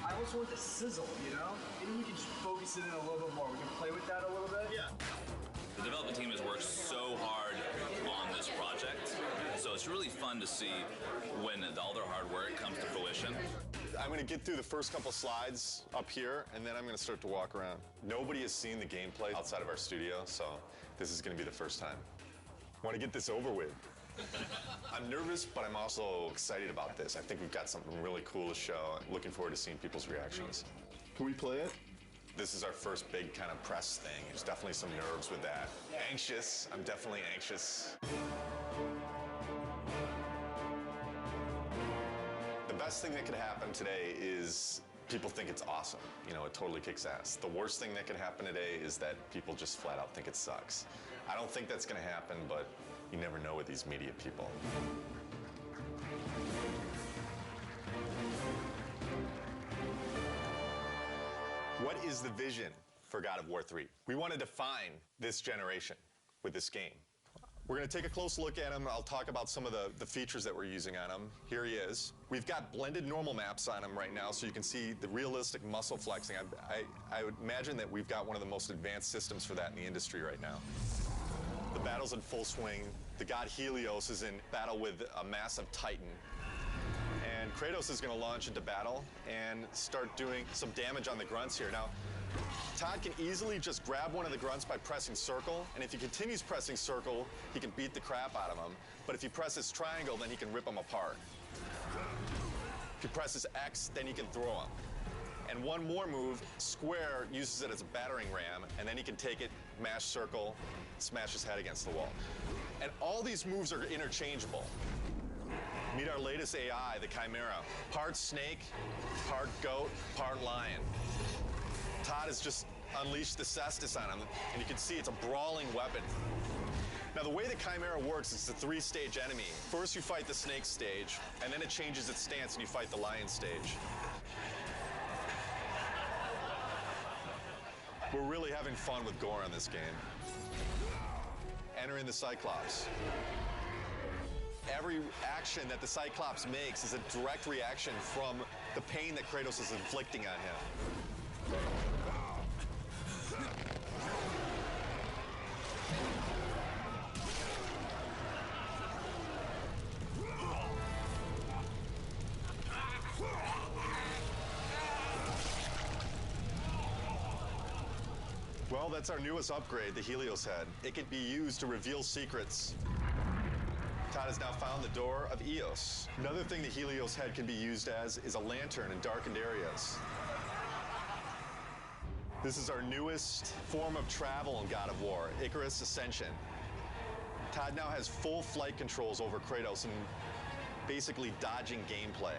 I also want the sizzle, you know? Maybe we can just focus it in a little bit more. We can play with that a little bit. Yeah. The development team has worked so hard on this project, so it's really fun to see when all their hard work comes to fruition. I'm going to get through the first couple slides up here, and then I'm going to start to walk around. Nobody has seen the gameplay outside of our studio, so this is going to be the first time. I want to get this over with. I'm nervous, but I'm also excited about this. I think we've got something really cool to show. I'm looking forward to seeing people's reactions. Can we play it? This is our first big kind of press thing. There's definitely some nerves with that. Anxious. I'm definitely anxious. The best thing that could happen today is people think it's awesome. You know, it totally kicks ass. The worst thing that could happen today is that people just flat out think it sucks. I don't think that's going to happen, but you never know with these media people. What is the vision for God of War 3? We want to define this generation with this game. We're going to take a close look at him. I'll talk about some of the features that we're using on him. Here he is. We've got blended normal maps on him right now, so you can see the realistic muscle flexing. I would imagine that we've got one of the most advanced systems for that in the industry right now. The battle's in full swing. The god Helios is in battle with a massive Titan. And Kratos is going to launch into battle and start doing some damage on the grunts here. Now, Todd can easily just grab one of the grunts by pressing circle, and if he continues pressing circle, he can beat the crap out of him. But if he presses triangle, then he can rip them apart. If he presses X, then he can throw them. And one more move, square uses it as a battering ram, and then he can take it, mash circle, smash his head against the wall. And all these moves are interchangeable. Meet our latest AI, the Chimera. Part snake, part goat, part lion. Todd has just unleashed the Cestus on him, and you can see it's a brawling weapon. Now, the way the Chimera works, it's a three-stage enemy. First, you fight the snake stage, and then it changes its stance, and you fight the lion stage. We're really having fun with gore in this game. Entering the Cyclops. Every action that the Cyclops makes is a direct reaction from the pain that Kratos is inflicting on him. Well, that's our newest upgrade, the Helios Head. It can be used to reveal secrets. Todd has now found the door of Eos. Another thing the Helios Head can be used as is a lantern in darkened areas. This is our newest form of travel in God of War, Icarus Ascension. Todd now has full flight controls over Kratos and basically dodging gameplay.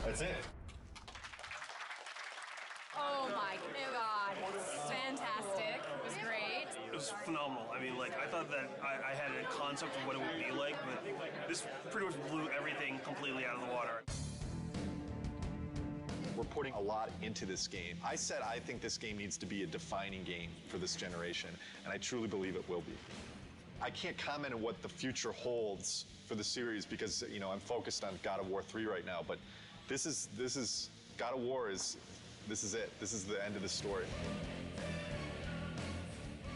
That's it. Oh my God, fantastic. It was great. It was phenomenal. I mean, like, I thought that I had a concept of what it would be like, but this pretty much blew everything completely out of the water. We're putting a lot into this game. I said I think this game needs to be a defining game for this generation, and I truly believe it will be. I can't comment on what the future holds for the series because, you know, I'm focused on God of War 3 right now, but this is God of War is, this is it. This is the end of the story.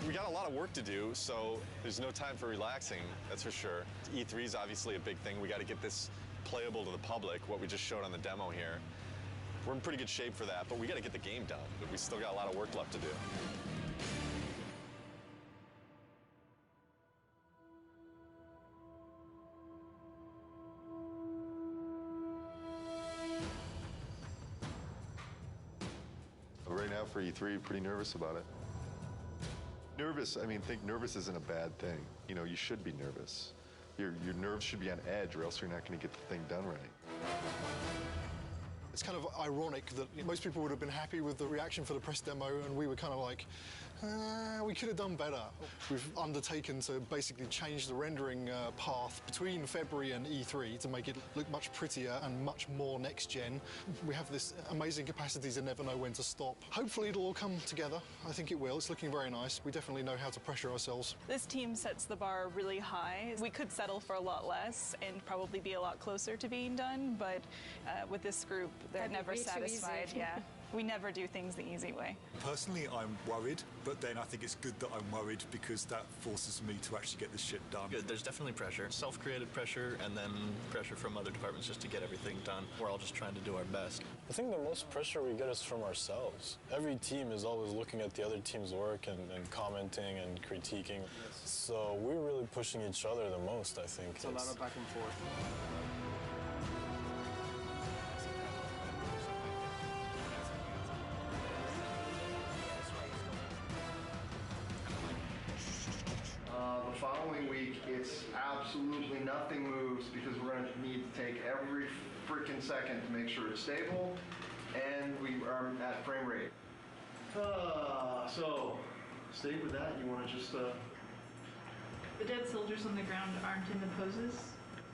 We got a lot of work to do, so there's no time for relaxing, that's for sure. E3 is obviously a big thing. We got to get this playable to the public, what we just showed on the demo here. We're in pretty good shape for that, but we got to get the game done. We still got a lot of work left to do. Right now for E3, pretty nervous about it. Nervous, I mean, think nervous isn't a bad thing. You know, you should be nervous. Your nerves should be on edge or else you're not going to get the thing done right. It's kind of ironic that most people would have been happy with the reaction for the press demo, and we were kind of like, We could have done better. We've undertaken to basically change the rendering path between February and E3 to make it look much prettier and much more next-gen. We have this amazing capacity to never know when to stop. Hopefully it'll all come together. I think it will. It's looking very nice. We definitely know how to pressure ourselves. This team sets the bar really high. We could settle for a lot less and probably be a lot closer to being done, but with this group, they're never satisfied. Yeah. We never do things the easy way. Personally, I'm worried, but then I think it's good that I'm worried because that forces me to actually get this shit done. Good. There's definitely pressure, self-created pressure, and then pressure from other departments just to get everything done. We're all just trying to do our best. I think the most pressure we get is from ourselves. Every team is always looking at the other team's work and commenting and critiquing. So we're really pushing each other the most, I think. It's a lot of back and forth. The following week, it's absolutely nothing moves because we're going to need to take every freaking second to make sure it's stable and we are at frame rate. So, stay with that. You want to just... The dead soldiers on the ground aren't in the poses?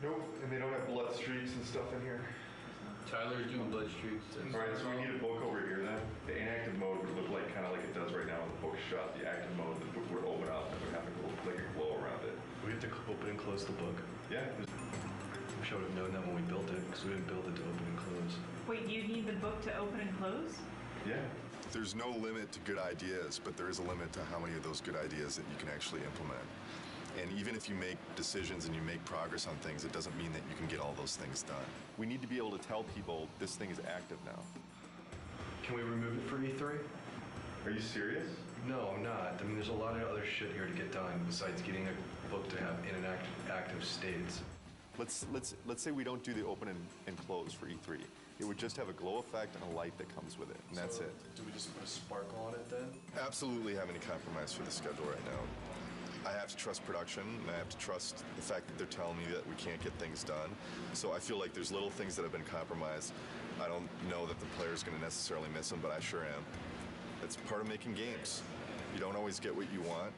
Nope, and they don't have blood streaks and stuff in here. Tyler's doing blood streaks. Alright, so we need a book over here then. The inactive mode would look like kind of like it does right now when the book's shut. The active mode, the book would open up and it would have like a glow around it. We have to open and close the book. Yeah. We should have known that when we built it, because we didn't build it to open and close. Wait, you need the book to open and close? Yeah. There's no limit to good ideas, but there is a limit to how many of those good ideas that you can actually implement. And even if you make decisions and you make progress on things, it doesn't mean that you can get all those things done. We need to be able to tell people this thing is active now. Can we remove it for E3? Are you serious? No, I'm not. I mean, there's a lot of other shit here to get done besides getting a book to have in an active states. Let's say we don't do the open and close for E3. It would just have a glow effect and a light that comes with it, and that's it. Do we just put a sparkle on it then? Absolutely have any compromise for the schedule right now. I have to trust production, and I have to trust the fact that they're telling me that we can't get things done. So I feel like there's little things that have been compromised. I don't know that the player's going to necessarily miss them, but I sure am. It's part of making games. You don't always get what you want.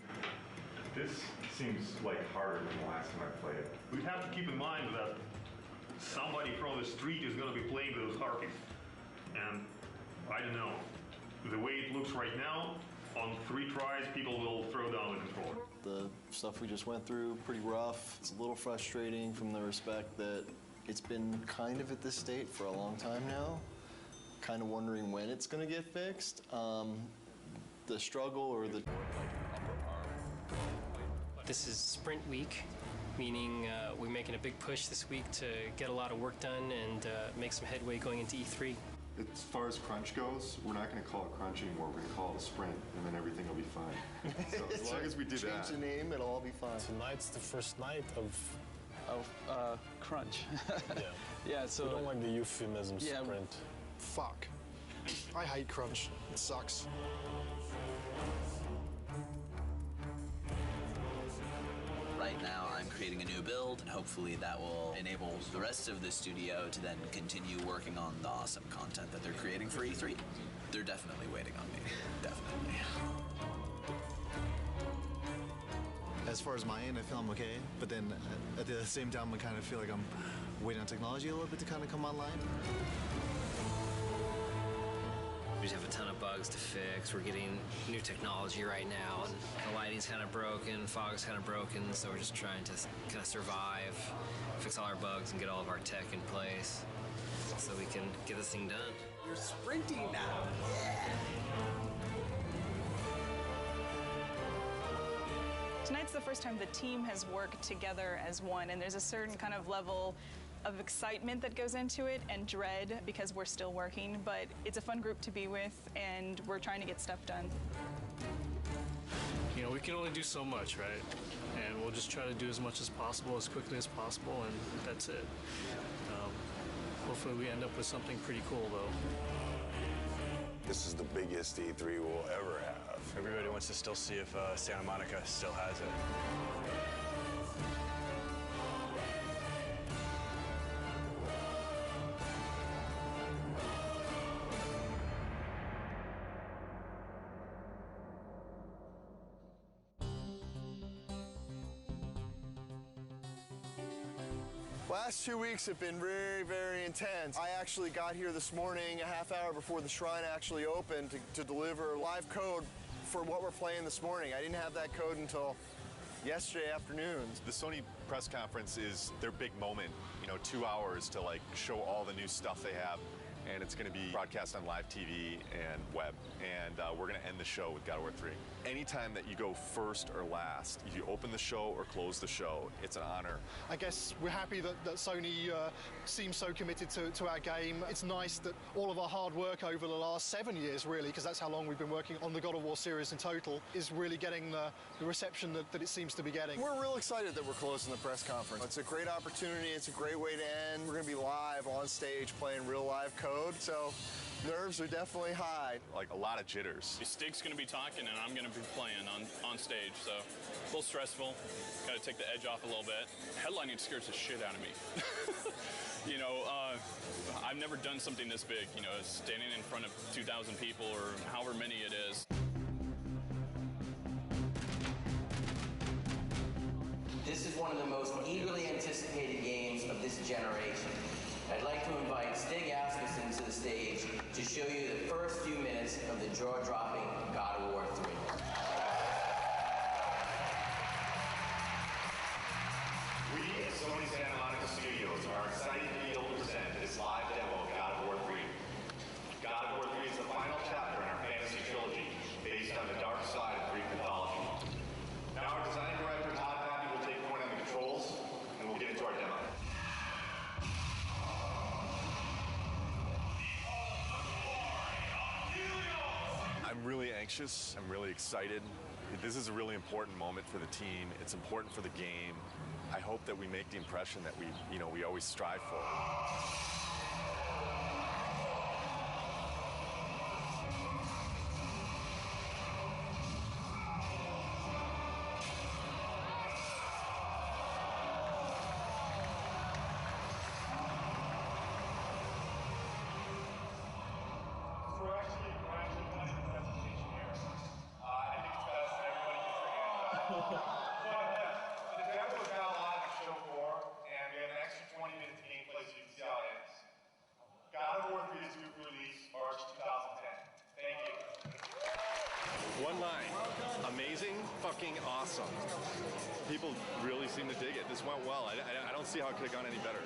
This seems like harder than the last time I played it. We have to keep in mind that somebody from the street is going to be playing those harpies. And I don't know, the way it looks right now, on 3 tries, people will throw down the controller. The stuff we just went through, pretty rough. It's a little frustrating from the respect that it's been kind of at this state for a long time now. Kind of wondering when it's going to get fixed. The struggle or the... This is sprint week, meaning we're making a big push this week to get a lot of work done and make some headway going into E3. As far as crunch goes, we're not going to call it crunch anymore. We're going to call it a sprint, and then everything will be fine. So as long as we do that. Change the name, it'll all be fine. Tonight's the first night of crunch. Yeah. Yeah, so... We don't like the euphemism sprint. Fuck. I hate crunch. It sucks. Right now, I'm creating a new build, and hopefully that will enable the rest of the studio to then continue working on the awesome content that they're creating for E3. They're definitely waiting on me. Definitely. As far as my end, I feel I'm okay, but then at the same time, I kind of feel like I'm waiting on technology a little bit to kind of come online. We just have a ton of bugs to fix. We're getting new technology right now, and the lighting's kind of broken, fog's kind of broken, so we're just trying to kind of survive, fix all our bugs, and get all of our tech in place so we can get this thing done. You're sprinting now. Yeah. Tonight's the first time the team has worked together as one, and there's a certain kind of level of excitement that goes into it and dread because we're still working, but it's a fun group to be with and we're trying to get stuff done. You know, we can only do so much, right? And we'll just try to do as much as possible, as quickly as possible, and that's it. Hopefully we end up with something pretty cool, though. This is the biggest E3 we'll ever have. Everybody wants to still see if Santa Monica still has it. Last 2 weeks have been very, very intense. I actually got here this morning a half hour before the shrine actually opened to deliver live code for what we're playing this morning. I didn't have that code until yesterday afternoon. The Sony press conference is their big moment, 2 hours to like show all the new stuff they have. And it's going to be broadcast on live TV and web. And we're going to end the show with God of War 3. Anytime that you go first or last, if you open the show or close the show, it's an honor. I guess we're happy that Sony seems so committed to our game. It's nice that all of our hard work over the last 7 years, really, because that's how long we've been working on the God of War series in total, is really getting the reception that it seems to be getting. We're real excited that we're closing the press conference. It's a great opportunity. It's a great way to end. We're going to be live on stage playing real live code, so nerves are definitely high. Like a lot of jitters. Stig's going to be talking and I'm going to be playing on stage, so a little stressful. Got to take the edge off a little bit. Headlining scares the shit out of me. I've never done something this big, standing in front of 2,000 people or however many it is. This is one of the most eagerly anticipated games of this generation. I'd like to invite Stig Asmussen to the stage to show you the first few minutes of the jaw-dropping God of War 3. We at Sony Santa Monica Studios are excited to be able to present this live demo of God of War 3. God of War 3 is the final chapter in our fantasy trilogy, based on the dark side of Greek mythology. Now our design director, Todd Pappy, will take point on the controls, and we'll get into our demo. I'm really anxious. I'm really excited. This is a really important moment for the team. It's important for the game. I hope that we make the impression that we always strive for. The demo is now live on show 4, and we have an extra 20-minute gameplay so you can see how it ends. God of War 3 is due for release March 2010. Thank you. One line. Amazing, fucking awesome. People really seem to dig it. This went well. I don't see how it could have gone any better.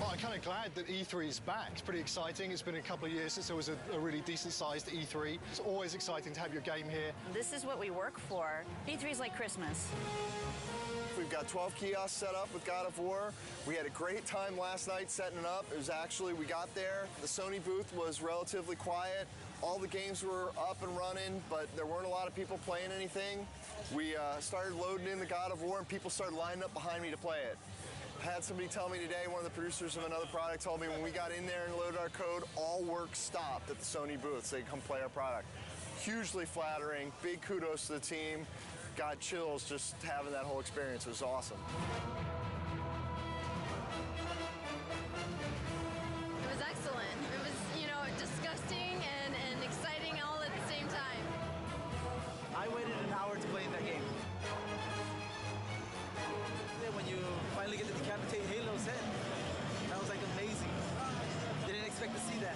Well, I'm kind of glad that E3 is back. It's pretty exciting. It's been a couple of years since there was a really decent-sized E3. It's always exciting to have your game here. This is what we work for. E3 is like Christmas. We've got 12 kiosks set up with God of War. We had a great time last night setting it up. It was actually, we got there, the Sony booth was relatively quiet. All the games were up and running, but there weren't a lot of people playing anything. We started loading in the God of War, and people started lining up behind me to play it. I had somebody tell me today, one of the producers of another product told me when we got in there and loaded our code, all work stopped at the Sony booth so they could come play our product. Hugely flattering, big kudos to the team. Got chills just having that whole experience. It was awesome. It was excellent. It was, disgusting and exciting all at the same time. I waited an hour to play in that game. When you finally get to decapitate Halo's head, that was like amazing. Didn't expect to see that.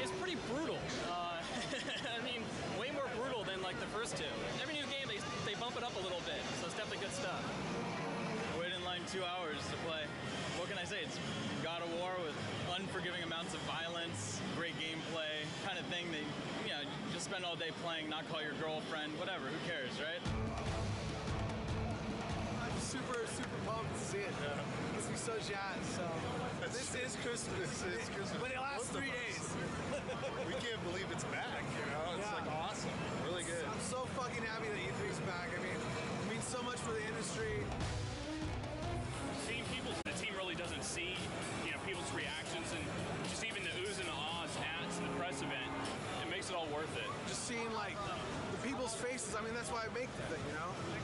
It's pretty brutal. I mean, way more brutal than like the first two. Every new game, they bump it up a little bit, so it's definitely good stuff. I waited in line 2 hours to play. What can I say? It's God of War with unforgiving amounts of violence, great gameplay, kind of thing that, just spend all day playing, not call your girlfriend, whatever, who cares, right? Super pumped to see it. Makes me so jazzed. So this is Christmas. It's Christmas. But it lasts 3 days. We can't believe it's back, It's like awesome. Really good. I'm so fucking happy that E3's back. I mean, it means so much for the industry. Seeing the team really doesn't see, people's reactions and just even the oohs and the ahs at the press event, it makes it all worth it. Just seeing the people's faces. I mean, that's why I make the thing.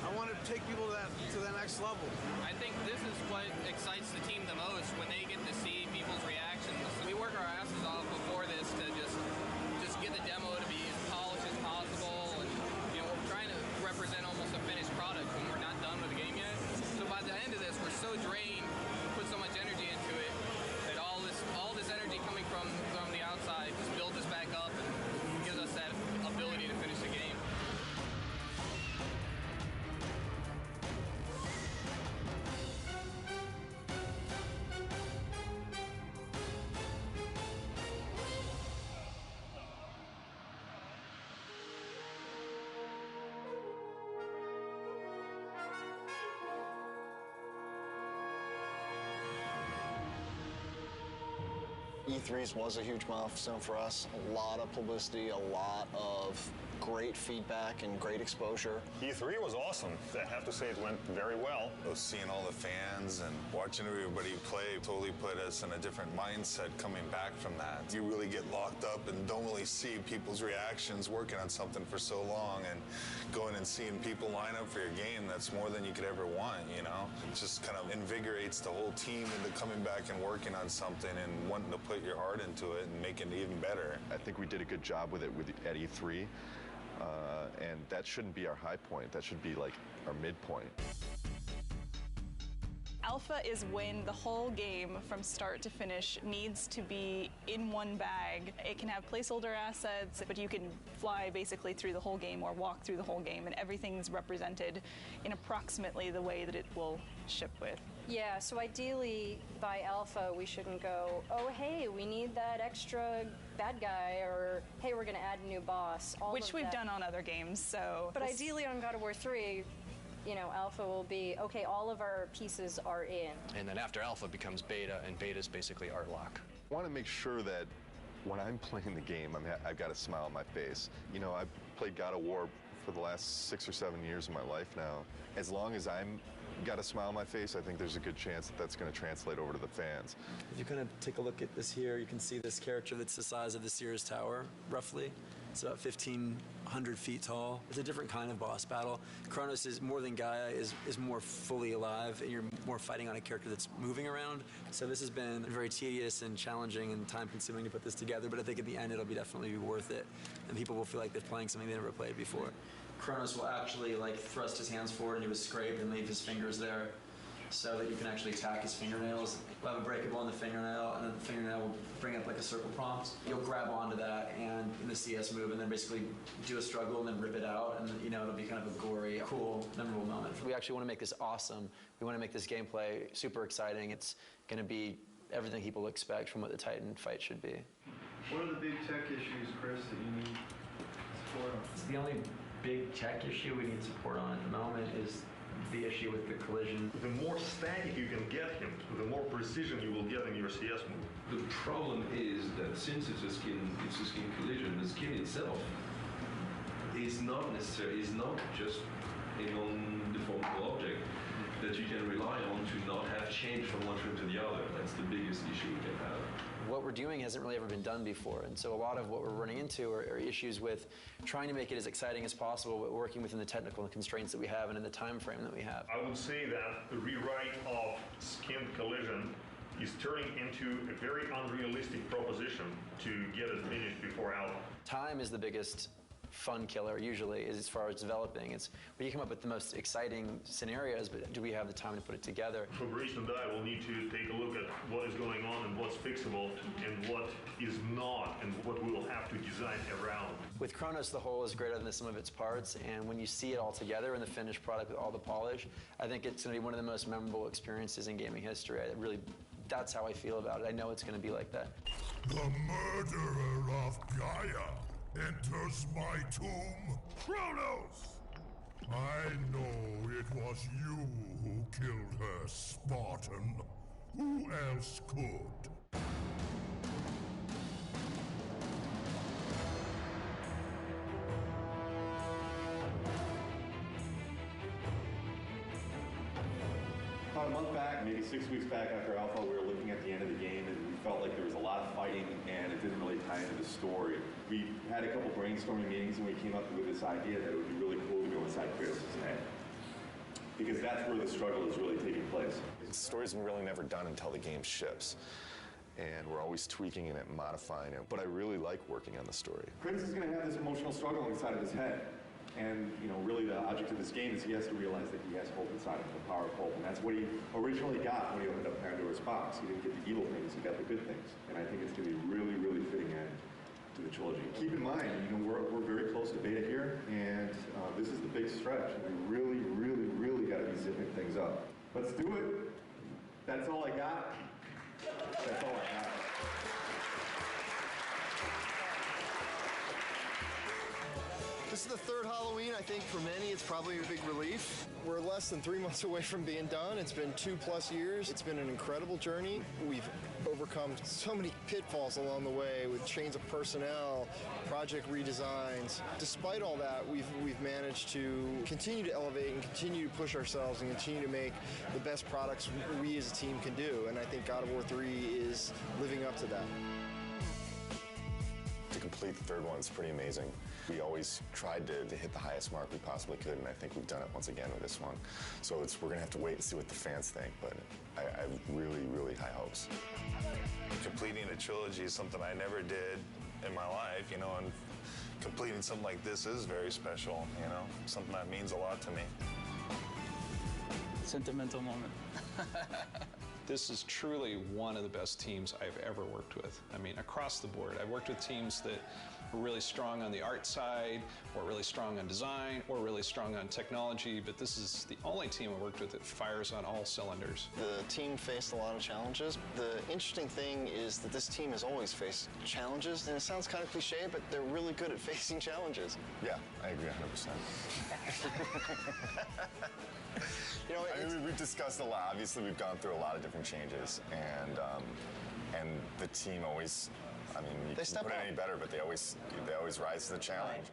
I want to take people to that next level. I think this is what excites the team the most when they get to see people's reactions. We work our asses off before this to just get the demo to be as polished as possible, and we're trying to represent almost a finished product when E3s was a huge milestone for us. A lot of publicity, a lot of great feedback and great exposure. E3 was awesome. I have to say it went very well. Seeing all the fans and watching everybody play totally put us in a different mindset coming back from that. You really get locked up and don't really see people's reactions working on something for so long, and going and seeing people line up for your game, that's more than you could ever want, you know? It just kind of invigorates the whole team into coming back and working on something and wanting to put your heart into it and make it even better. I think we did a good job with it at E3. And that shouldn't be our high point. That should be like our midpoint. Alpha is when the whole game from start to finish needs to be in one bag. It can have placeholder assets, but you can fly basically through the whole game or walk through the whole game, and everything's represented in approximately the way that it will ship with. Yeah, so ideally by Alpha we shouldn't go, oh hey, we need that extra bad guy, or hey, we're going to add a new boss. Which we've done on other games, so. But ideally on God of War 3, you know, Alpha will be, okay, all of our pieces are in. And then after Alpha becomes Beta, and Beta is basically art lock. I want to make sure that when I'm playing the game, I've got a smile on my face. You know, I've played God of War for the last 6 or 7 years of my life now. As long as I'm got a smile on my face, I think there's a good chance that that's going to translate over to the fans. If you kind of take a look at this here, you can see this character that's the size of the Sears Tower, roughly. It's about 1,500 feet tall. It's a different kind of boss battle. Kronos is more than Gaia, is more fully alive, and you're more fighting on a character that's moving around. So this has been very tedious and challenging and time-consuming to put this together, but I think at the end it'll definitely be worth it, and people will feel like they're playing something they never played before. Kronos will actually thrust his hands forward into his scrape and leave his fingers there so that you can actually attack his fingernails. We'll have a breakable on the fingernail, and then the fingernail will bring up a circle prompt. You'll grab onto that and in the CS move, and then basically do a struggle and then rip it out, and you know, it'll be kind of a gory, cool, memorable moment. We actually want to make this awesome. We want to make this gameplay super exciting. It's going to be everything people expect from what the Titan fight should be. What are the big tech issues, Chris, that you need support on? The only big tech issue we need support on at the moment is the issue with the collision. The more static you can get him, the more precision you will get in your CS move. The problem is that since it's a skin collision, the skin itself is not just a non-deformable object that you can rely on to not have change from one frame to the other. That's the biggest issue we can have. What we're doing hasn't really ever been done before, and so a lot of what we're running into are issues with trying to make it as exciting as possible, but working within the technical constraints that we have and in the time frame that we have. I would say that the rewrite of skin collision is turning into a very unrealistic proposition to get it finished before Alpha. Time is the biggest fun killer usually, is as far as developing. It's where you come up with the most exciting scenarios, but do we have the time to put it together? Fabrice and I will need to take a look at what is going on and what's fixable and what is not, and what we will have to design around. With Kronos, the whole is greater than the sum of its parts, and when you see it all together in the finished product with all the polish, I think it's going to be one of the most memorable experiences in gaming history. That's how I feel about it. I know it's going to be like that. The murderer of Gaia enters my tomb. Kronos! I know it was you who killed her, Spartan. Who else could? About a month back, maybe 6 weeks back after Alpha, we were looking at the end of the game and we felt like there was a lot of fighting and it didn't really tie into the story. We had a couple brainstorming meetings and we came up with this idea that it would be really cool to go inside Kratos' head. Because that's where the struggle is really taking place. The story's really never done until the game ships. And we're always tweaking it and modifying it. But I really like working on the story. Kratos is going to have this emotional struggle inside of his head. And, you know, really the object of this game is he has to realize that he has hope inside of him, the power of hope. And that's what he originally got when he opened up Pandora's box. He didn't get the evil things, he got the good things. And I think it's going to be really, really fitting end to the trilogy. Keep in mind, you know, we're very close to beta here, and this is the big stretch. And we really, really, really got to be zipping things up. Let's do it. That's all I got. That's all I got. This is the third Halloween. I think for many it's probably a big relief. We're less than 3 months away from being done. It's been 2+ years. It's been an incredible journey. We've overcome overcome so many pitfalls along the way with change of personnel, project redesigns. Despite all that, we've managed to continue to elevate and continue to push ourselves and continue to make the best products we as a team can do. And I think God of War 3 is living up to that. To complete the third one is pretty amazing. We always tried to hit the highest mark we possibly could, and I think we've done it once again with this one. So we're going to have to wait and see what the fans think, but I have really, really high hopes. Completing a trilogy is something I never did in my life, you know, and completing something like this is very special, you know, something that means a lot to me. Sentimental moment. This is truly one of the best teams I've ever worked with. I mean, across the board. I've worked with teams that were really strong on the art side, or really strong on design, or really strong on technology, but this is the only team I worked with that fires on all cylinders. The team faced a lot of challenges. The interesting thing is that this team has always faced challenges, and it sounds kind of cliche, but they're really good at facing challenges. Yeah, I agree 100%. You know, I mean, we've discussed a lot. Obviously, we've gone through a lot of different changes, and the team always, I mean, you can put it any better, but they always rise to the challenge.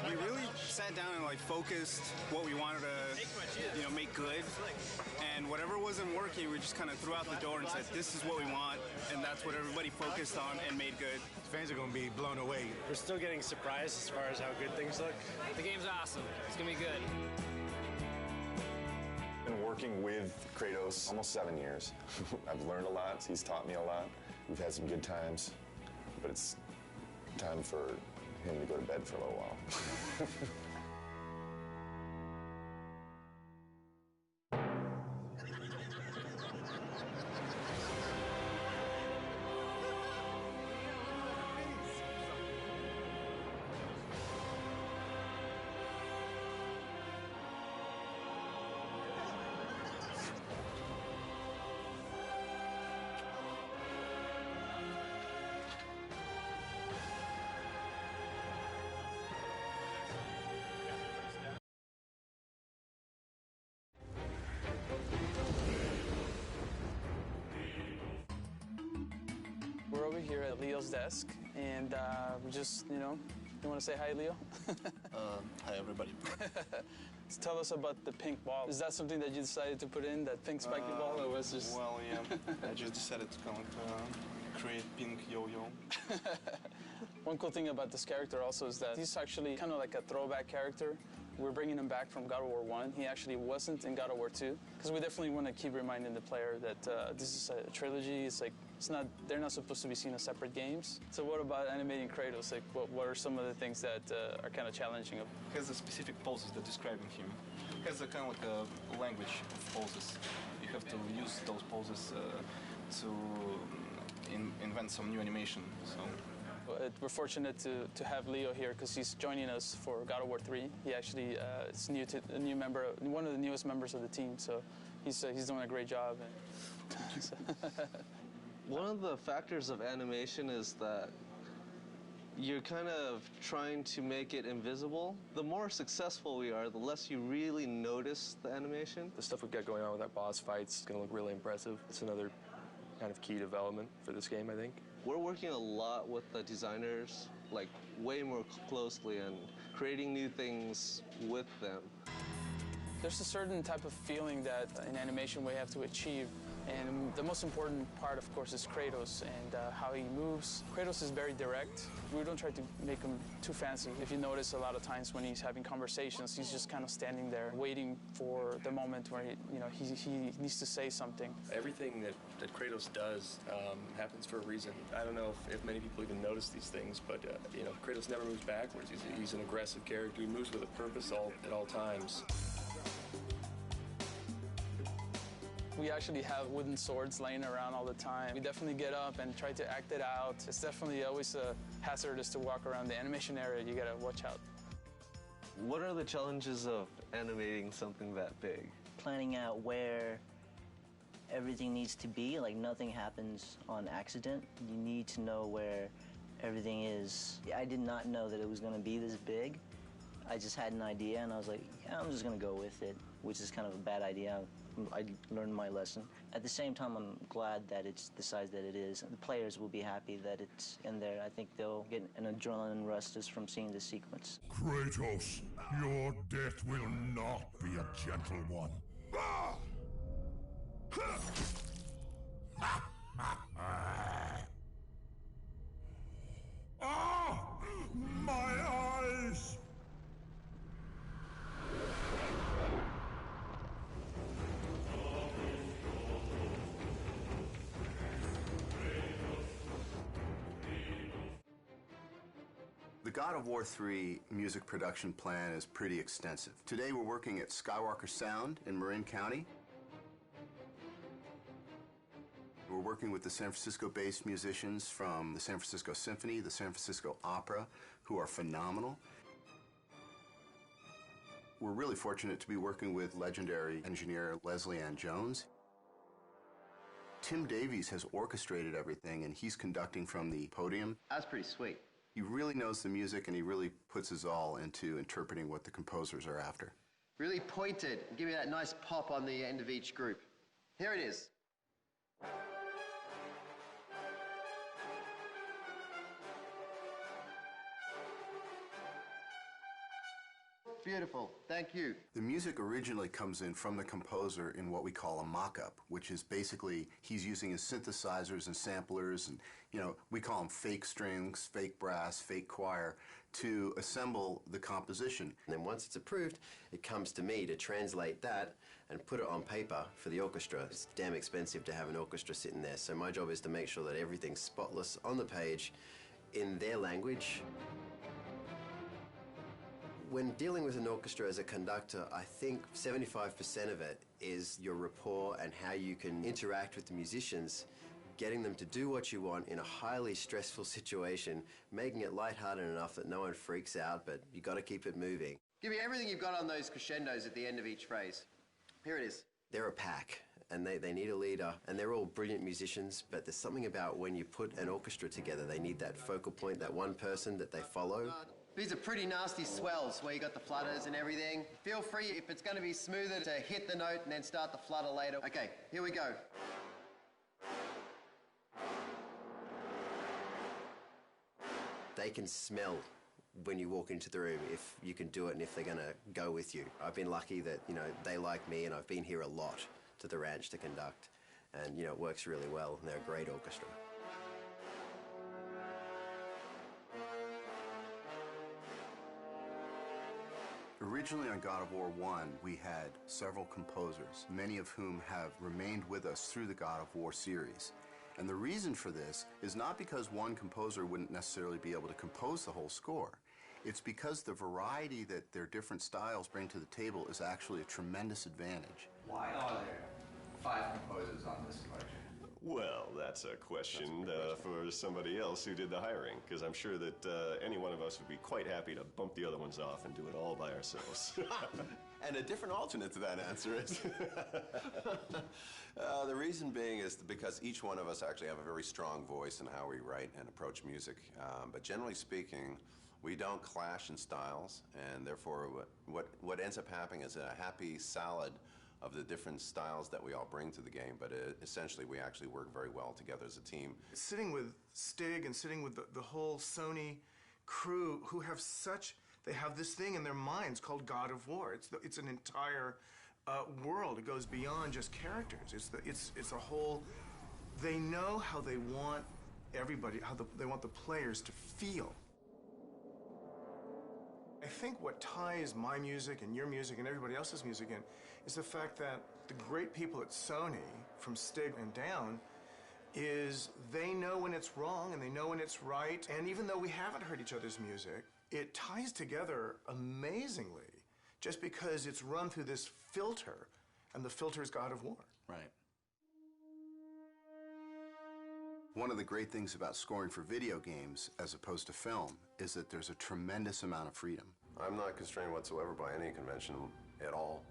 We really sat down and focused what we wanted to, make good, and whatever wasn't working, we just kind of threw out the door and said, this is what we want, and that's what everybody focused on and made good. Fans are going to be blown away. We're still getting surprised as far as how good things look. The game's awesome. It's going to be good. Been working with Kratos almost 7 years. I've learned a lot. He's taught me a lot. We've had some good times, but it's time for him to go to bed for a little while. We're over here at Leo's desk, and we just, you want to say hi, Leo? Hi, everybody. Tell us about the pink ball. Is that something that you decided to put in, that pink spiky ball, or was just... Well, yeah, I just decided to kind of create pink yo-yo. One cool thing about this character also is that he's actually kind of like a throwback character. We're bringing him back from God of War 1. He actually wasn't in God of War 2, because we definitely want to keep reminding the player that this is a trilogy. They're not supposed to be seen as separate games. So what about animating Kratos? What are some of the things that are kind of challenging him? He has a specific poses that describing him. He has a kind of like a language of poses. You have to use those poses to invent some new animation. So. We're fortunate to have Leo here because he's joining us for God of War 3. He actually is one of the newest members of the team, so he's doing a great job. One of the factors of animation is that you're kind of trying to make it invisible. The more successful we are, the less you really notice the animation. The stuff we've got going on with our boss fights is going to look really impressive. It's another kind of key development for this game, I think. We're working a lot with the designers, way more closely, and creating new things with them. There's a certain type of feeling that in animation we have to achieve. And the most important part, of course, is Kratos and how he moves. Kratos is very direct. We don't try to make him too fancy. If you notice, a lot of times when he's having conversations, he's just kind of standing there waiting for the moment where he needs to say something. Everything that Kratos does happens for a reason. I don't know if many people even notice these things, but Kratos never moves backwards. He's an aggressive character. He moves with a purpose at all times. We actually have wooden swords laying around all the time. We definitely get up and try to act it out. It's definitely always hazardous to walk around the animation area. You gotta watch out. What are the challenges of animating something that big? Planning out where everything needs to be, nothing happens on accident. You need to know where everything is. I did not know that it was gonna be this big. I just had an idea and I was like, yeah, I'm just gonna go with it, which is kind of a bad idea. I learned my lesson. At the same time, I'm glad that it's the size that it is. The players will be happy that it's in there. I think they'll get an adrenaline rush just from seeing the sequence. Kratos, your death will not be a gentle one. Ah! Ah! My eyes! The God of War 3 music production plan is pretty extensive. Today we're working at Skywalker Sound in Marin County. We're working with the San Francisco-based musicians from the San Francisco Symphony, the San Francisco Opera, who are phenomenal. We're really fortunate to be working with legendary engineer Leslie Ann Jones. Tim Davies has orchestrated everything, and he's conducting from the podium. That's pretty sweet. He really knows the music, and he really puts his all into interpreting what the composers are after. Really pointed, give me that nice pop on the end of each group. Here it is. Beautiful, thank you. The music originally comes in from the composer in what we call a mock-up, which is basically he's using his synthesizers and samplers, and we call them fake strings, fake brass, fake choir, to assemble the composition. And then once it's approved, it comes to me to translate that and put it on paper for the orchestra. It's damn expensive to have an orchestra sitting there, so my job is to make sure that everything's spotless on the page in their language. When dealing with an orchestra as a conductor, I think 75% of it is your rapport and how you can interact with the musicians, getting them to do what you want in a highly stressful situation, making it lighthearted enough that no one freaks out, but you got to keep it moving. Give me everything you've got on those crescendos at the end of each phrase. Here it is. They're a pack, and they need a leader, and they're all brilliant musicians, but there's something about when you put an orchestra together, they need that focal point, that one person that they follow. These are pretty nasty swells where you got the flutters and everything. Feel free, if it's going to be smoother, to hit the note and then start the flutter later. Okay, here we go. They can smell when you walk into the room if you can do it and if they're going to go with you. I've been lucky that, they like me, and I've been here a lot to the ranch to conduct. And, it works really well, and they're a great orchestra. Originally on God of War 1, we had several composers, many of whom have remained with us through the God of War series. And the reason for this is not because one composer wouldn't necessarily be able to compose the whole score. It's because the variety that their different styles bring to the table is actually a tremendous advantage. Why are there 5 composers on this collection? Well, that's a question for somebody else who did the hiring, because I'm sure that any one of us would be quite happy to bump the other ones off and do it all by ourselves. And a different alternate to that answer is the reason being is because each one of us actually have a very strong voice in how we write and approach music. But generally speaking, we don't clash in styles, and therefore what ends up happening is a happy salad of the different styles that we all bring to the game, but essentially we actually work very well together as a team. Sitting with Stig and sitting with the whole Sony crew who have they have this thing in their minds called God of War. It's an entire world. It goes beyond just characters. It's a whole, they know how they want everybody, they want the players to feel. I think what ties my music and your music and everybody else's music in is the fact that the great people at Sony, from Stig and down, is they know when it's wrong and they know when it's right. And even though we haven't heard each other's music, it ties together amazingly just because it's run through this filter, and the filter is God of War. Right. One of the great things about scoring for video games as opposed to film is that there's a tremendous amount of freedom. I'm not constrained whatsoever by any convention at all,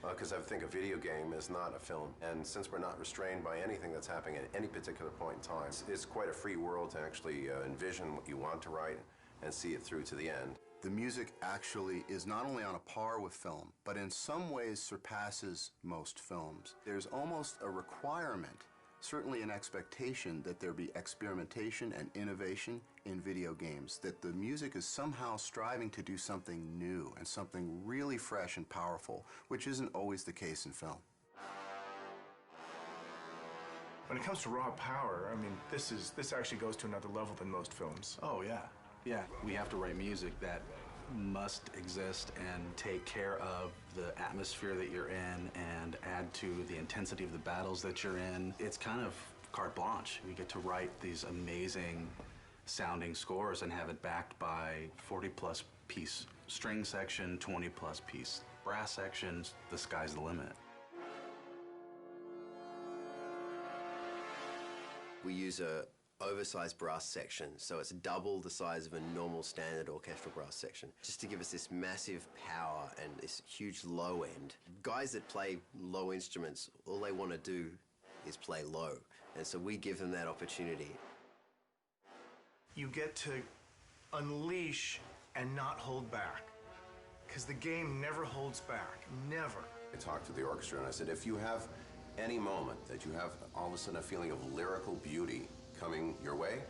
because I think a video game is not a film. And since we're not restrained by anything that's happening at any particular point in time, it's quite a free world to actually envision what you want to write and see it through to the end. The music actually is not only on a par with film, but in some ways surpasses most films. There's almost a requirement, certainly an expectation, that there be experimentation and innovation in video games, that the music is somehow striving to do something new and something really fresh and powerful, which isn't always the case in film. When it comes to raw power, I mean, this actually goes to another level than most films. Oh, yeah. Yeah, we have to write music that must exist and take care of the atmosphere that you're in and add to the intensity of the battles that you're in. It's kind of carte blanche. We get to write these amazing sounding scores and have it backed by 40-plus piece string section, 20-plus piece brass sections. The sky's the limit. We use a oversized brass section, so it's double the size of a normal standard orchestral brass section, just to give us this massive power and this huge low end. Guys that play low instruments, all they want to do is play low, and so we give them that opportunity. You get to unleash and not hold back, because the game never holds back, never. I talked to the orchestra and I said, if you have any moment that you have all of a sudden a feeling of lyrical beauty coming your way,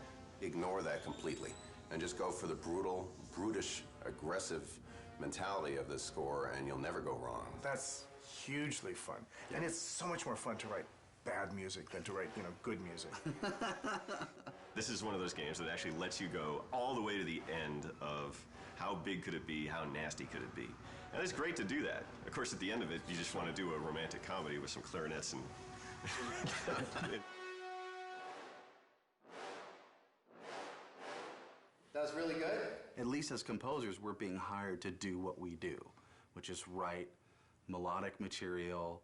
ignore that completely and just go for the brutal, brutish, aggressive mentality of this score, and you'll never go wrong. That's hugely fun. And it's so much more fun to write bad music than to write, good music. This is one of those games that actually lets you go all the way to the end of how big could it be, how nasty could it be. And it's great to do that. Of course, at the end of it, you just want to do a romantic comedy with some clarinets and... That was really good. At least as composers, we're being hired to do what we do, which is write melodic material,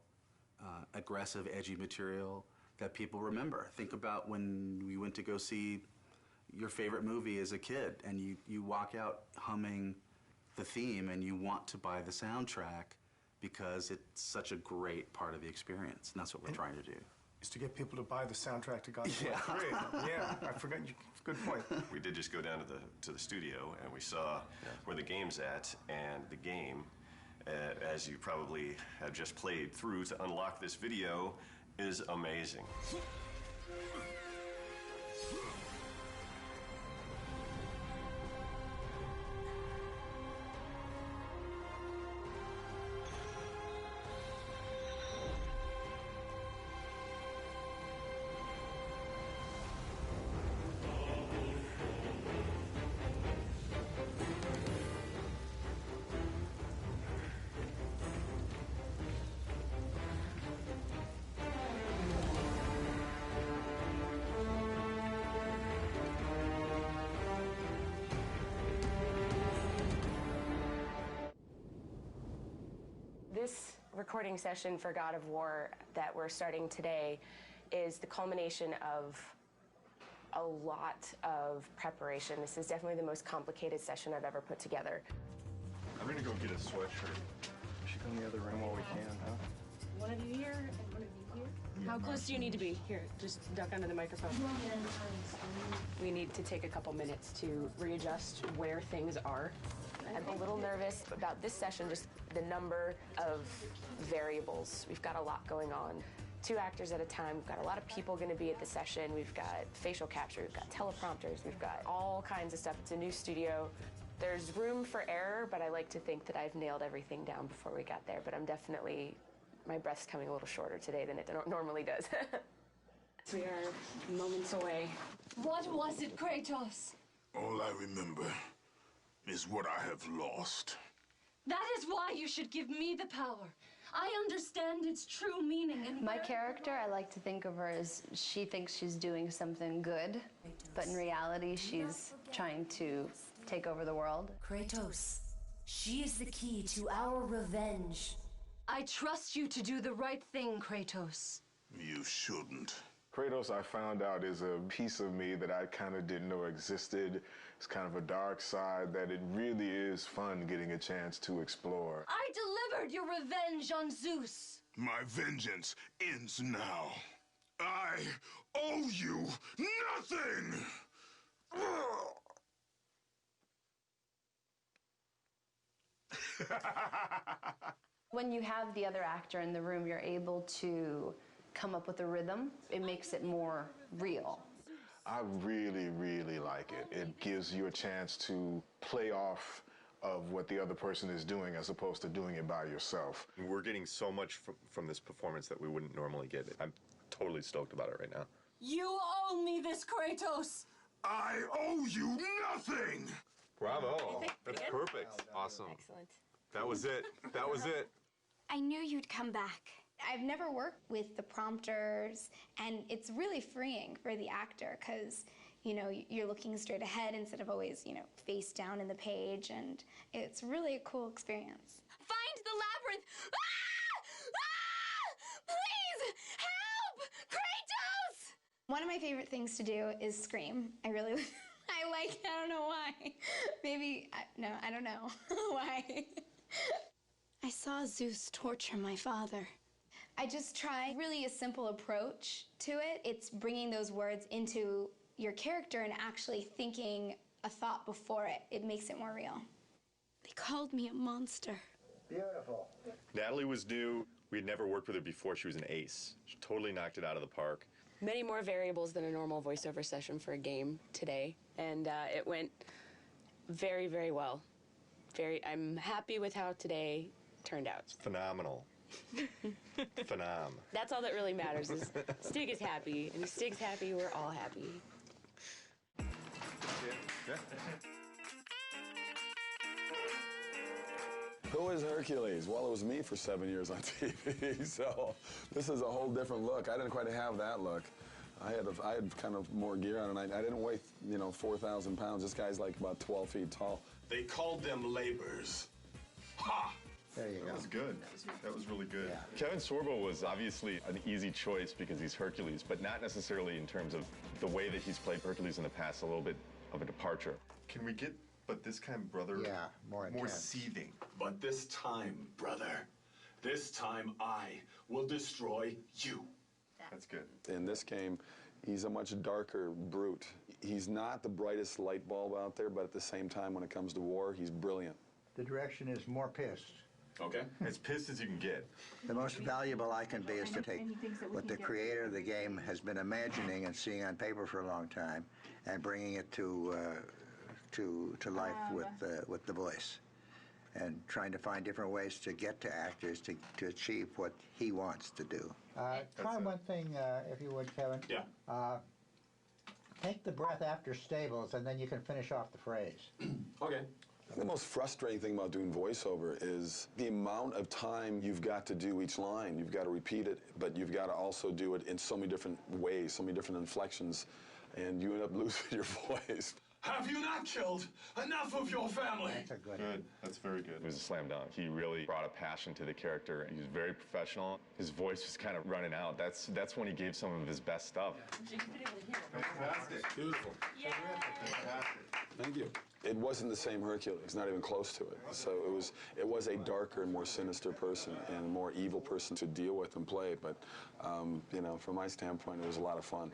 aggressive, edgy material that people remember. Think about when we went to go see your favorite movie as a kid, and you walk out humming the theme and you want to buy the soundtrack because it's such a great part of the experience, and that's what we're trying to do. Is to get people to buy the soundtrack to God of War 3. Yeah, I forgot. Good point. We did just go down to the studio, and we saw where the game's at, and the game, as you probably have just played through to unlock this video, is amazing. This recording session for God of War that we're starting today is the culmination of a lot of preparation. This is definitely the most complicated session I've ever put together. I'm gonna go get a sweatshirt. We should go in the other room while we can, huh? One of you here and one of you here. How close do you need to be? Here, just duck under the microphone. We need to take a couple minutes to readjust where things are. I'm a little nervous about this session, just the number of variables. We've got a lot going on. 2 actors at a time. We've got a lot of people going to be at the session. We've got facial capture, we've got teleprompters, we've got all kinds of stuff. It's a new studio. There's room for error, but I like to think that I've nailed everything down before we got there. But I'm definitely, my breath's coming a little shorter today than it normally does. We are moments away. What was it, Kratos? All I remember is what I have lost. That is why you should give me the power. I understand its true meaning. And my character, I like to think of her as she thinks she's doing something good, but in reality, she's trying to take over the world. Kratos, she is the key to our revenge. I trust you to do the right thing, Kratos. You shouldn't. Kratos, I found out, is a piece of me that I kind of didn't know existed. It's kind of a dark side that it really is fun getting a chance to explore. I delivered your revenge on Zeus. My vengeance ends now. I owe you nothing! When you have the other actor in the room, you're able to come up with a rhythm. It makes it more real. I really, really like it. It gives you a chance to play off of what the other person is doing as opposed to doing it by yourself. We're getting so much from this performance that we wouldn't normally get. I'm totally stoked about it right now. You owe me this, Kratos! I owe you nothing! Bravo. That's perfect. Awesome. Excellent. That was it. That was it. I knew you'd come back. I've never worked with the prompters, and it's really freeing for the actor because, you know, you're looking straight ahead instead of always, you know, face down in the page, and it's really a cool experience. Find the labyrinth! Ah! Ah! Please! Help! Kratos! One of my favorite things to do is scream. I really, I like it. I don't know why. Maybe, no, I don't know why. I saw Zeus torture my father. I just try really a simple approach to it. It's bringing those words into your character and actually thinking a thought before it. It makes it more real. They called me a monster. Beautiful. Natalie was new. We had never worked with her before. She was an ace. She totally knocked it out of the park. Many more variables than a normal voiceover session for a game today, and it went very, very well. I'm happy with how today turned out. It's phenomenal. Phenom. That's all that really matters is Stig is happy, and if Stig's happy, we're all happy. Yeah. Who is Hercules? Well, it was me for 7 years on TV, so this is a whole different look. I didn't quite have that look. I had kind of more gear on, and I didn't weigh, 4,000 pounds. This guy's like about 12 feet tall. They called them labors. Ha! There you go. That was good. That was really good. Yeah. Kevin Sorbo was obviously an easy choice because he's Hercules, but not necessarily in terms of the way that he's played Hercules in the past, a little bit of a departure. Can we get, but this time, brother, more seething? But this time, brother, this time I will destroy you. That's good. In this game, he's a much darker brute. He's not the brightest light bulb out there, but at the same time, when it comes to war, he's brilliant. The direction is more pissed. Okay. As pissed as you can get. The most valuable I can be is to take what the creator of the game has been imagining and seeing on paper for a long time and bringing it to life with the voice, and trying to find different ways to get to actors to achieve what he wants to do. Try one thing, if you would, Kevin. Yeah. Take the breath after stables, and then you can finish off the phrase. Okay. The most frustrating thing about doing voiceover is the amount of time you've got to do each line. You've got to repeat it, but you've got to also do it in so many different ways, so many different inflections, and you end up losing your voice. Have you not killed enough of your family? That's a good. Good. That's very good. It was a slam dunk. He really brought a passion to the character. He was very professional. His voice was kind of running out. That's when he gave some of his best stuff. Fantastic. Beautiful. Yeah. Fantastic. Thank you. It wasn't the same Hercules, not even close to it. So it was a darker and more sinister person and a more evil person to deal with and play. But from my standpoint, it was a lot of fun.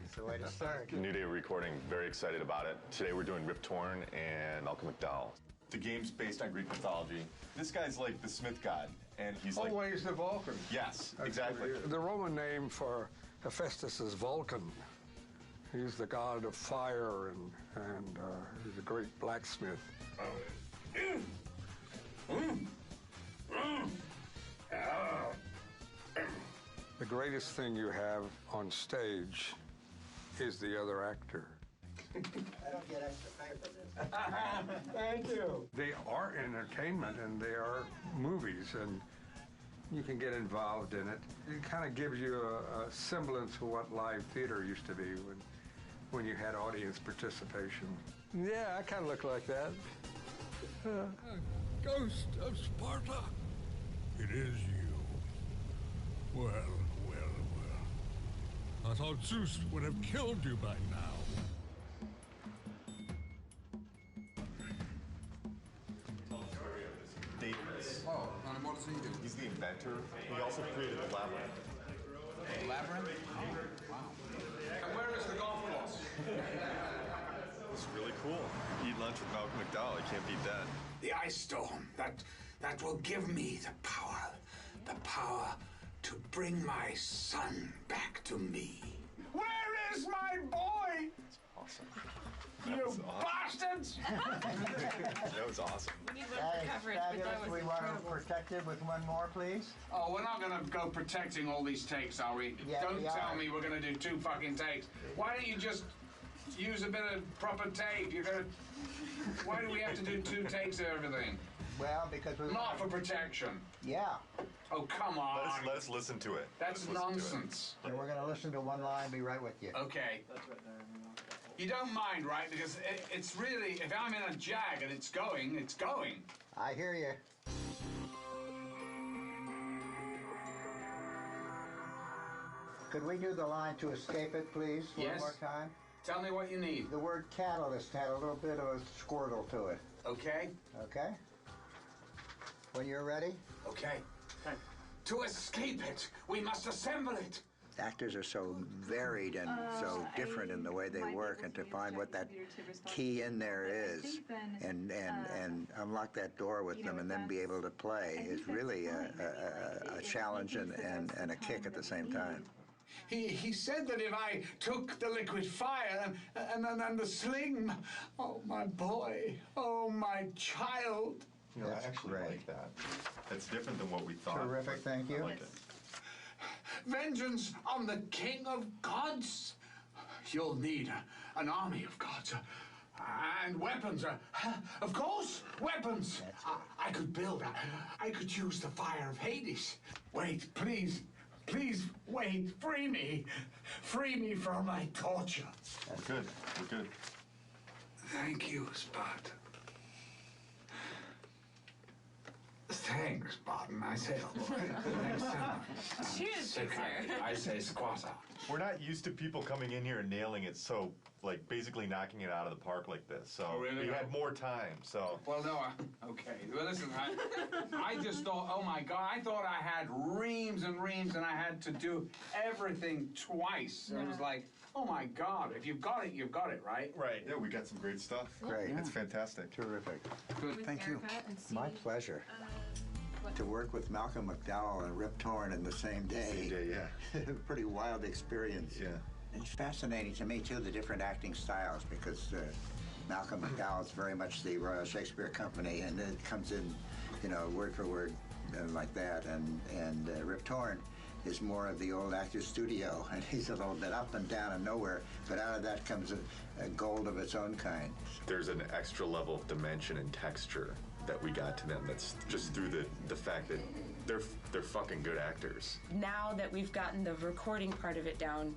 It's the way to start. New day of recording. Very excited about it. Today we're doing Rip Torn and Malcolm McDowell. The game's based on Greek mythology. This guy's like the Smith god, and he's like always the Vulcan. Yes, exactly. The Roman name for Hephaestus is Vulcan. He's the god of fire and he's a great blacksmith. The greatest thing you have on stage is the other actor. I don't get extra pay for this. Thank you. They are entertainment and they are movies, and you can get involved in it. It kind of gives you a semblance of what live theater used to be when you had audience participation. Yeah, I kind of look like that. Ghost of Sparta. It is you. Well. I thought Zeus would have killed you by now. Daedalus. Oh, and what does he do? He's the inventor. He also created the labyrinth. Labyrinth? Oh, wow. And where is the golf course? It's really cool. He lunch with Malcolm McDowell. I can't beat that. The Ice Storm. That will give me the power to bring my son back to me. Where is my boy? That's awesome. You bastards! That was awesome. Hey, fabulous. We want to protect it with one more, please. Oh, we're not going to go protecting all these takes, are we? Yeah, Don't we tell are. me we're going to do 2 fucking takes. Why don't you just use a bit of proper tape? Why do we have to do 2 takes of everything? Well, because we Not for protection. Yeah. Oh, come on. Let's listen to it. That's nonsense. And we're going to listen to one line and be right with you. Okay. You don't mind, right? Because it's really, if I'm in a jag and it's going, it's going. I hear you. Could we do the line to escape it, please, Yes. one more time? Tell me what you need. The word catalyst had a little bit of a squirtle to it. Okay. Okay? When you're ready? Okay. To escape it, we must assemble it. Actors are so varied and so different in the way they work, and to find what that key in there is and unlock that door with them and then be able to play is really a challenge and a kick at the same time. He said that if I took the liquid fire and the sling, oh, my boy, oh, my child. You know, I actually like that. That's different than what we thought. Terrific, thank you. I like it. Vengeance on the king of gods. You'll need an army of gods. And weapons. Of course, weapons. I could build. I could use the fire of Hades. Wait, please. Please, wait. Free me. Free me from my torture. We're good. We're good. Thank you, Spot. Thanks, Barton. I say, thanks so much. Cheers, So good kind. sir. I say squatter. We're not used to people coming in here and nailing it so, like, basically knocking it out of the park like this. So Oh, really? we had more time, so. Well, no, okay. Well, listen, I just thought, oh my God, I thought I had reams and reams and I had to do everything twice. It was like, oh my God, if you've got it, you've got it, right? Right. Yeah, we got some great stuff. Great. It's fantastic. Terrific. Good. Thank you. My pleasure. To work with Malcolm McDowell and Rip Torn in the same day. Same day, yeah. Pretty wild experience. Yeah. It's fascinating to me, too, the different acting styles, because Malcolm McDowell is very much the Royal Shakespeare Company, and it comes in, you know, word for word like that. And Rip Torn is more of the old actor's studio, and he's a little bit up and down and nowhere, but out of that comes a gold of its own kind. There's an extra level of dimension and texture that we got to them that's just through the fact that they're fucking good actors. Now that we've gotten the recording part of it down,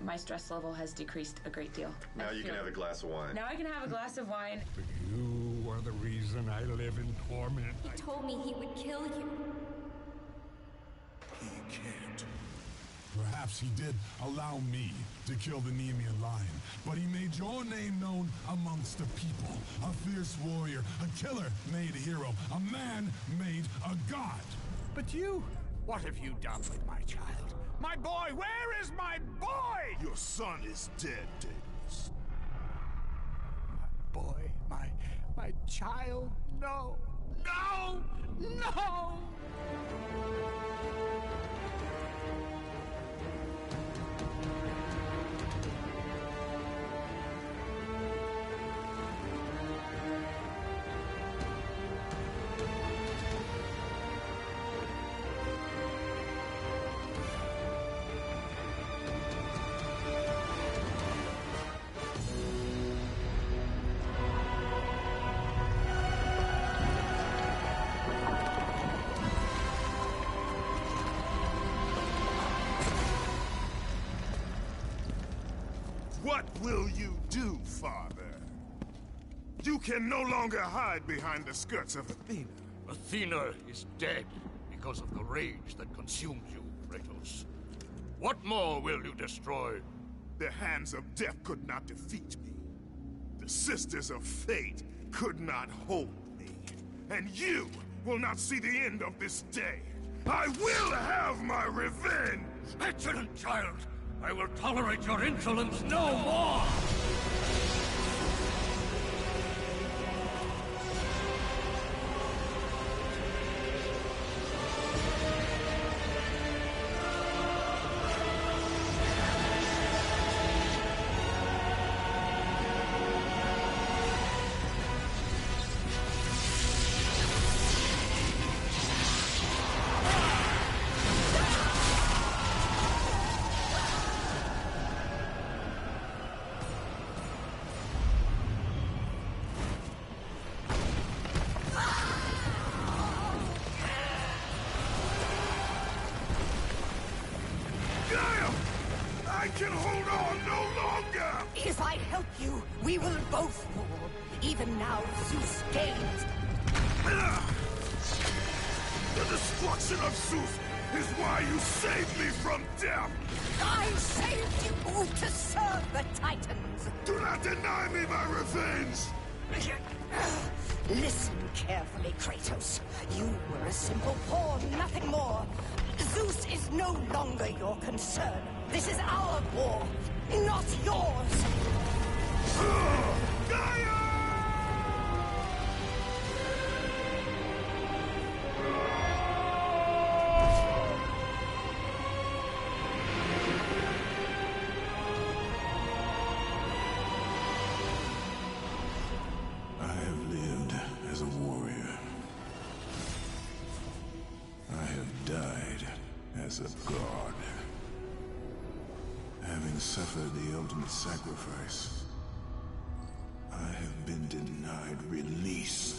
my stress level has decreased a great deal. Now you can have a glass of wine. Now I can have a glass of wine. You are the reason I live in torment. He told me he would kill you. He can't. Perhaps he did allow me to kill the Nemean lion, but he made your name known amongst the people. A fierce warrior, a killer made a hero, a man made a god. But you, what have you done with my child? My boy, where is my boy? Your son is dead, Daedalus. My boy, my child, no, no, no! What will you do, Father? You can no longer hide behind the skirts of Athena. Athena is dead because of the rage that consumes you, Kratos. What more will you destroy? The hands of death could not defeat me. The Sisters of Fate could not hold me. And you will not see the end of this day. I will have my revenge! Petulant child! I will tolerate your insolence no more! you, we will both fall. Even now, Zeus gains. The destruction of Zeus is why you saved me from death! I saved you to serve the Titans! Do not deny me my revenge! Listen carefully, Kratos. You were a simple pawn, nothing more. Zeus is no longer your concern. This is our war, not yours! I have lived as a warrior. I have died as a god. Having suffered the ultimate sacrifice, I have been denied release.